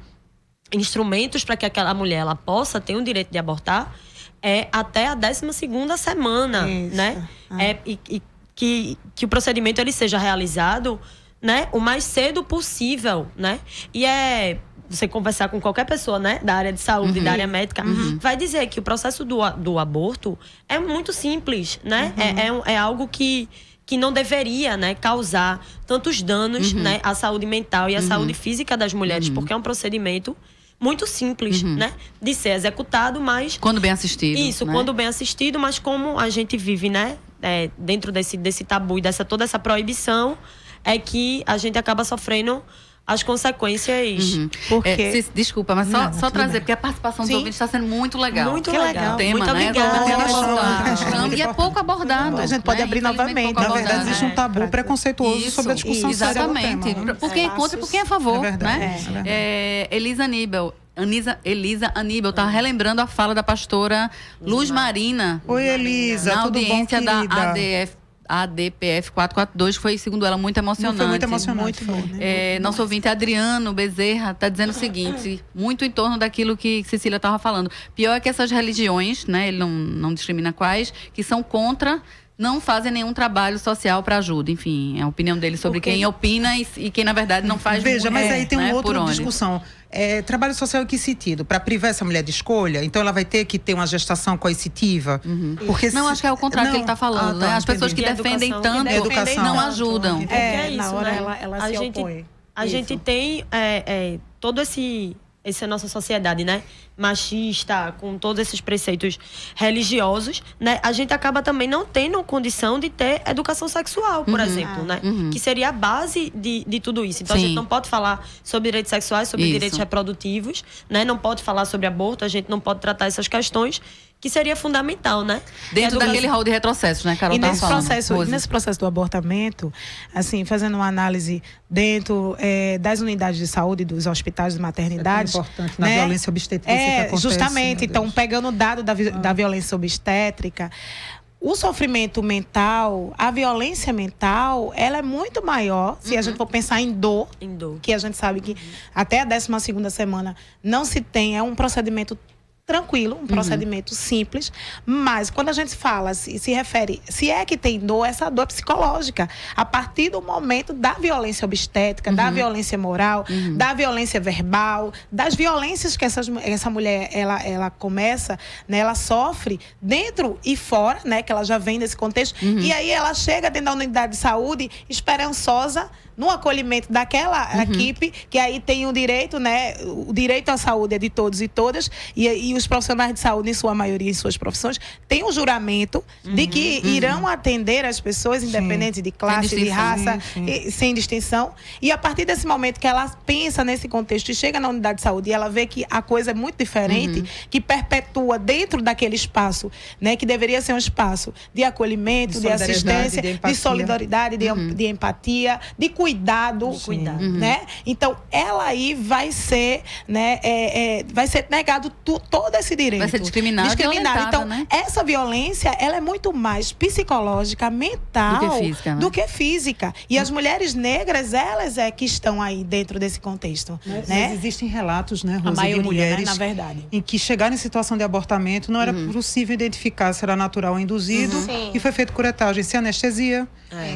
instrumentos para que aquela mulher ela possa ter o direito de abortar, até a 12ª semana, né? E que o procedimento ele seja realizado, né, o mais cedo possível, né? E você conversar com qualquer pessoa, né, da área de saúde, da área médica, vai dizer que o processo do aborto é muito simples, né? É algo que não deveria, né, causar tantos danos, né, à saúde mental e à saúde física das mulheres, porque é um procedimento muito simples, né, de ser executado, mas... Quando bem assistido. Isso, né? Quando bem assistido, mas como a gente vive, né, dentro desse tabu e toda essa proibição, é que a gente acaba sofrendo as consequências. Porque... desculpa, mas só trazer, porque a participação dos ouvintes está sendo muito legal. Muito legal. O tema, muito obrigada. E é pouco abordado. A gente pode abrir novamente. Na verdade, existe um tabu preconceituoso sobre a discussão séria do tema. Exatamente. Por quem é contra e por quem é a favor. É verdade. Né? Elisa Aníbal está relembrando a fala da pastora Luz Marina. Oi, Elisa. Na tudo audiência bom, da ADPF 442, que foi, segundo ela, muito emocionante. Foi muito emocionante. Nosso ouvinte Adriano Bezerra está dizendo o seguinte, muito em torno daquilo que Cecília estava falando. Pior é que essas religiões, né, ele não discrimina quais, que são contra, não fazem nenhum trabalho social para ajuda. Enfim, é a opinião dele sobre quem opina e quem, na verdade, não faz. Veja, mas aí tem uma outra onde? discussão. Trabalho social em que sentido? Para privar essa mulher de escolha? Então ela vai ter que ter uma gestação coercitiva? Porque não, acho que é o contrário que ele está falando. Né? As pessoas que defendem tanto não ajudam. Porque é isso, na hora né? ela se opõe. A gente tem todo essa nossa sociedade, né, machista, com todos esses preceitos religiosos, né, a gente acaba também não tendo condição de ter educação sexual, por exemplo, né, que seria a base de tudo isso. Então, a gente não pode falar sobre direitos sexuais, sobre direitos reprodutivos, né, não pode falar sobre aborto, a gente não pode tratar essas questões, que seria fundamental, né? Dentro daquele rol de retrocessos, né, Carol? E nesse processo do abortamento, assim, fazendo uma análise dentro das unidades de saúde, dos hospitais de maternidade. É importante na violência obstétrica que acontece. Justamente, então, pegando o dado da violência obstétrica, o sofrimento mental, a violência mental, ela é muito maior, se a gente for pensar em dor, que a gente sabe que até a 12ª semana não se tem, é um procedimento tranquilo, um procedimento simples, mas quando a gente fala, se refere, se é que tem dor, essa dor é psicológica, a partir do momento da violência obstétrica, da violência moral, da violência verbal, das violências que essa mulher, ela começa, né, ela sofre dentro e fora, né, que ela já vem desse contexto, e aí ela chega dentro da unidade de saúde esperançosa, no acolhimento daquela equipe, que aí tem o direito, né? O direito à saúde é de todos e todas, e os profissionais de saúde, em sua maioria, em suas profissões, têm um juramento de que irão atender as pessoas, independente de classe, de raça, sem distinção. E a partir desse momento que ela pensa nesse contexto e chega na unidade de saúde e ela vê que a coisa é muito diferente, que perpetua dentro daquele espaço, né? Que deveria ser um espaço de acolhimento, de assistência, de solidariedade, de empatia, de cuidado, né? Então, ela aí vai ser, né, vai ser negado todo todo esse direito. Vai ser discriminada, Então, né? essa violência, ela é muito mais psicológica, mental do que física. E as mulheres negras, elas é que estão aí dentro desse contexto. Mas né? existem relatos, né, Rosa, A maioria, de mulheres, né, na verdade, em que chegaram em situação de abortamento, não era possível identificar se era natural ou induzido, e foi feito curetagem sem anestesia.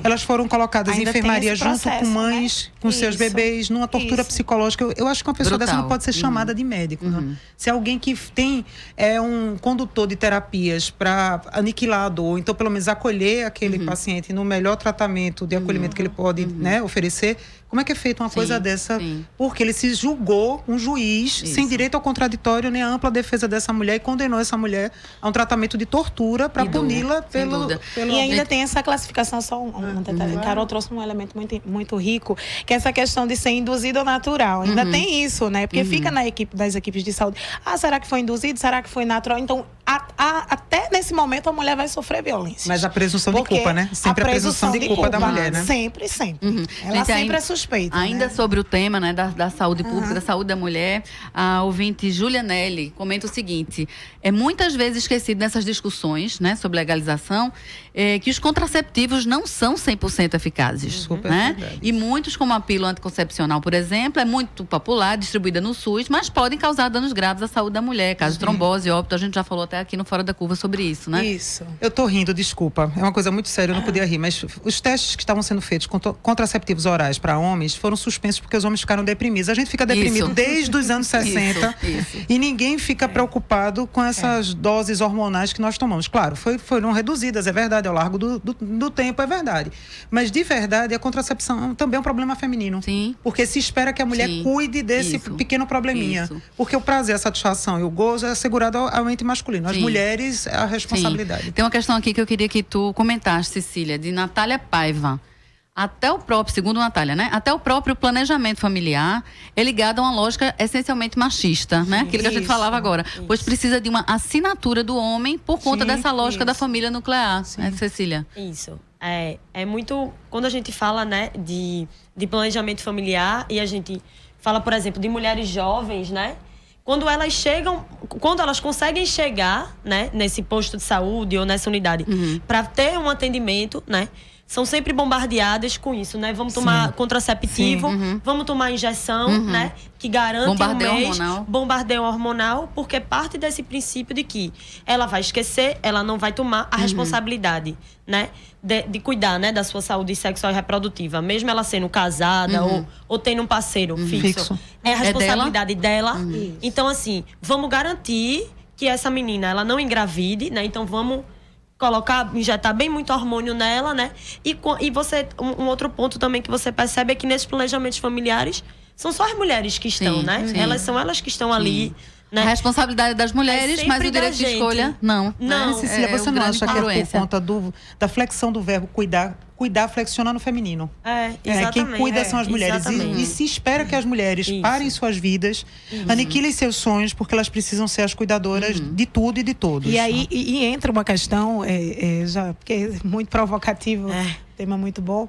Elas foram colocadas em enfermaria junto com mães, com seus bebês, numa tortura psicológica. Eu acho que uma pessoa dessa não pode ser chamada de médico. Né? Se alguém que tem um condutor de terapias para aniquilar a dor, então pelo menos acolher aquele paciente no melhor tratamento de acolhimento que ele pode oferecer, como é que é feita uma coisa dessa? Porque ele se julgou um juiz sem direito ao contraditório nem à ampla defesa dessa mulher e condenou essa mulher a um tratamento de tortura para puni-la pelo... E ainda tem essa classificação, só um detalhe. Carol trouxe um elemento muito rico, que é essa questão de ser induzido ou natural. Ainda tem isso, né? Porque fica das equipes de saúde. Será que foi induzido? Será que foi natural? Então, até nesse momento a mulher vai sofrer violência. Mas a presunção de culpa, né? Sempre a presunção de culpa da mulher, né? Sempre. Ela sempre é suspeita. Ainda sobre o tema, né, da saúde pública, da saúde da mulher, a ouvinte Júlia Nelly comenta o seguinte: é muitas vezes esquecido nessas discussões, né, sobre legalização, que os contraceptivos não são 100% eficazes. Né? E muitos, como a pílula anticoncepcional, por exemplo, é muito popular, distribuída no SUS, mas podem causar danos graves à saúde da mulher, caso de trombose, óbito. A gente já falou até aqui no Fora da Curva sobre isso, né? Isso. Eu tô rindo, desculpa. É uma coisa muito séria, eu não podia rir, mas os testes que estavam sendo feitos contraceptivos orais para homens foram suspensos porque os homens ficaram deprimidos. A gente fica deprimido desde os anos 60 e ninguém fica preocupado com essas doses hormonais que nós tomamos. Claro, foram reduzidas, é verdade, ao largo do tempo, é verdade. Mas, de verdade, a contracepção também é um problema feminino. Sim. Porque se espera que a mulher cuide desse pequeno probleminha. Porque o prazer, a satisfação e o gozo é assegurado ao ente masculino. As mulheres, a responsabilidade. Tem uma questão aqui que eu queria que tu comentasse, Cecília, de Natália Paiva. Até o próprio, segundo Natália, né? Até o próprio planejamento familiar é ligado a uma lógica essencialmente machista, né? Aquilo que a gente falava agora. Pois precisa de uma assinatura do homem por conta dessa lógica da família nuclear, né, Cecília? Isso. É muito... Quando a gente fala, né, de planejamento familiar e a gente fala, por exemplo, de mulheres jovens, né? Quando elas conseguem chegar, né, nesse posto de saúde ou nessa unidade para ter um atendimento, né? São sempre bombardeadas com isso, né? Vamos tomar contraceptivo, vamos tomar injeção, né? Que garante bombardeio hormonal, porque parte desse princípio de que ela vai esquecer, ela não vai tomar a responsabilidade, né? De cuidar, né, da sua saúde sexual e reprodutiva, mesmo ela sendo casada ou tendo um parceiro fixo. É a responsabilidade dela. Então, assim, vamos garantir que essa menina, ela não engravide, né? Então, vamos injetar bem muito hormônio nela, né? E você, um outro ponto também que você percebe é que nesses planejamentos familiares são só as mulheres que estão, né? Elas que estão ali. Né? A responsabilidade das mulheres, mas o direito de escolha, não. Não, Cecília, você não acha que é por conta da flexão do verbo cuidar flexiona no feminino? Exatamente. Quem cuida são as mulheres. E se espera que as mulheres parem suas vidas, aniquilem seus sonhos, porque elas precisam ser as cuidadoras de tudo e de todos. E aí entra uma questão, porque é muito provocativo, tema muito bom,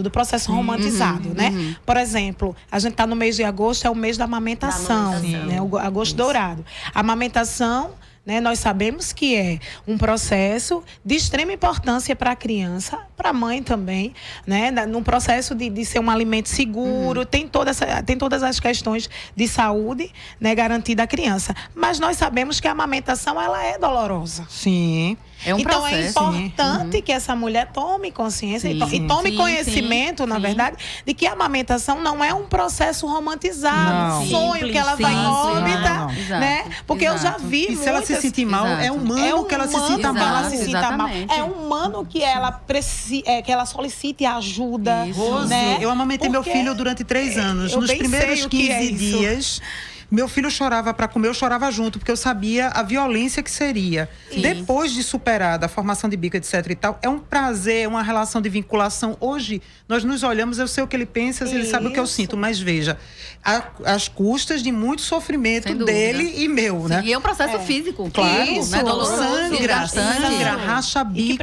do processo romantizado, né? Por exemplo, a gente está no mês de agosto, é o mês da amamentação, né? O agosto dourado. A amamentação, né, nós sabemos que é um processo de extrema importância para a criança, para a mãe também, né, num processo de ser um alimento seguro, tem todas as questões de saúde, né, garantida à criança. Mas nós sabemos que a amamentação, ela é dolorosa. Sim. Então é importante que essa mulher tome consciência e tome conhecimento, na verdade, de que a amamentação não é um processo romantizado, um sonho que ela vai em órbita, né? Porque eu já vi e se ela se sentir mal, é humano que ela se sinta mal. É humano que ela solicite ajuda. Rose, né? Eu amamentei meu filho durante 3 anos. Nos primeiros 15 dias... Meu filho chorava para comer, eu chorava junto, porque eu sabia a violência que seria. Depois de superar a formação de bico, etc e tal, é um prazer, uma relação de vinculação. Hoje, nós nos olhamos, eu sei o que ele pensa, ele sabe o que eu sinto. Mas veja, às custas de muito sofrimento dele e meu, né? E é um processo físico. Claro, né? Doloroso, sangra, racha bico.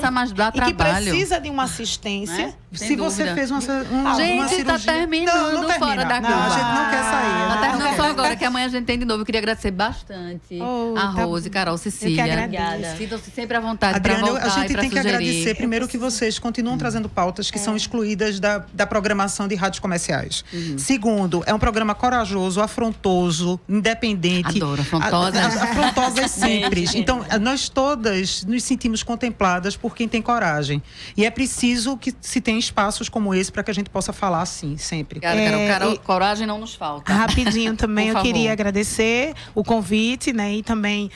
Mas dá trabalho. E que precisa de uma assistência. Se você fez uma gente, cirurgia... tá terminando não Fora da Curva. Não, a gente não quer sair. terminando só agora, que amanhã a gente tem de novo. Eu queria agradecer bastante a Rose, Carol, Cecília. Sintam-se sempre à vontade para voltar a gente e para tem que sugerir. agradecer, primeiro, que vocês continuam trazendo pautas que são excluídas da programação de rádios comerciais. Segundo, é um programa corajoso, afrontoso, independente. Adoro, afrontosa. Afrontosa e simples. Então, nós todas nos sentimos contempladas por quem tem coragem. E é preciso que se tenha espaços como esse para que a gente possa falar assim, sempre. Carol, coragem não nos falta. Rapidinho também, eu queria agradecer o convite, né? E também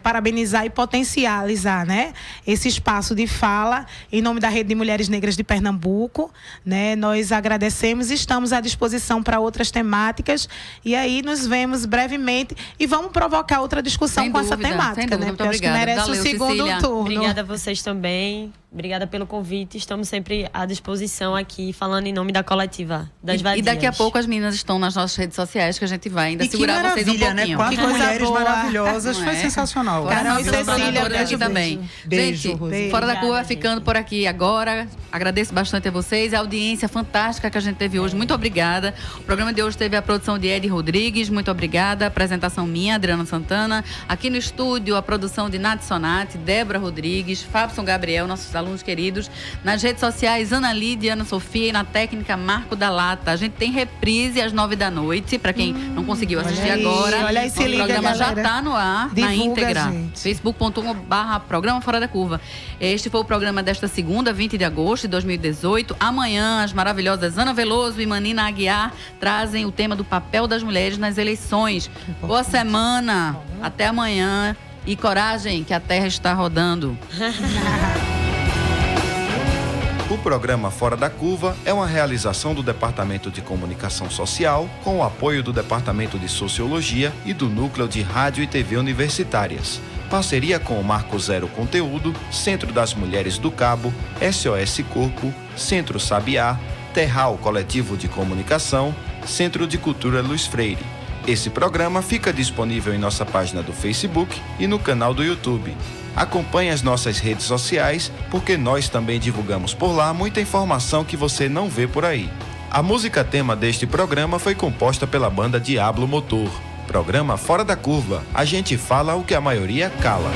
parabenizar e potencializar, né? Esse espaço de fala em nome da Rede de Mulheres Negras de Pernambuco, né? Nós agradecemos e estamos à disposição para outras temáticas. E aí nos vemos brevemente e vamos provocar outra discussão com essa temática, né? Porque acho que merece o segundo turno. Obrigada a vocês também. Obrigada pelo convite. Estamos sempre à disposição aqui, falando em nome da coletiva das vadias. E daqui a pouco as meninas estão nas nossas redes sociais, que a gente vai ainda segurar vocês um pouquinho. Né? 4 mulheres maravilhosas, foi sensacional. Carol e Cecília, aqui também. Beijo, gente, Fora da Curva ficando por aqui agora. Agradeço bastante a vocês, a audiência fantástica que a gente teve hoje. Muito obrigada. O programa de hoje teve a produção de Ed Rodrigues. Muito obrigada. A apresentação minha, Adriana Santana. Aqui no estúdio, a produção de Nath Sonati, Débora Rodrigues, Fábio Gabriel, nossos alunos queridos. Nas redes sociais, Ana Lídia, Ana Sofia, e na técnica, Marco da Lata. A gente tem reprise às 9h, para quem não conseguiu assistir agora. Olha aí, se liga, o programa galera. já está no ar, Divulga, na íntegra. Facebook.com/Programa Fora da Curva. Este foi o programa desta segunda, 20 de agosto de 2018. Amanhã, as maravilhosas Ana Veloso e Manina Aguiar trazem o tema do papel das mulheres nas eleições. Boa semana. Até amanhã. E coragem, que a terra está rodando. O programa Fora da Curva é uma realização do Departamento de Comunicação Social, com o apoio do Departamento de Sociologia e do Núcleo de Rádio e TV Universitárias. Parceria com o Marco Zero Conteúdo, Centro das Mulheres do Cabo, SOS Corpo, Centro Sabiá, Terral Coletivo de Comunicação, Centro de Cultura Luiz Freire. Esse programa fica disponível em nossa página do Facebook e no canal do YouTube. Acompanhe as nossas redes sociais, porque nós também divulgamos por lá muita informação que você não vê por aí. A música tema deste programa foi composta pela banda Diablo Motor. Programa Fora da Curva. A gente fala o que a maioria cala.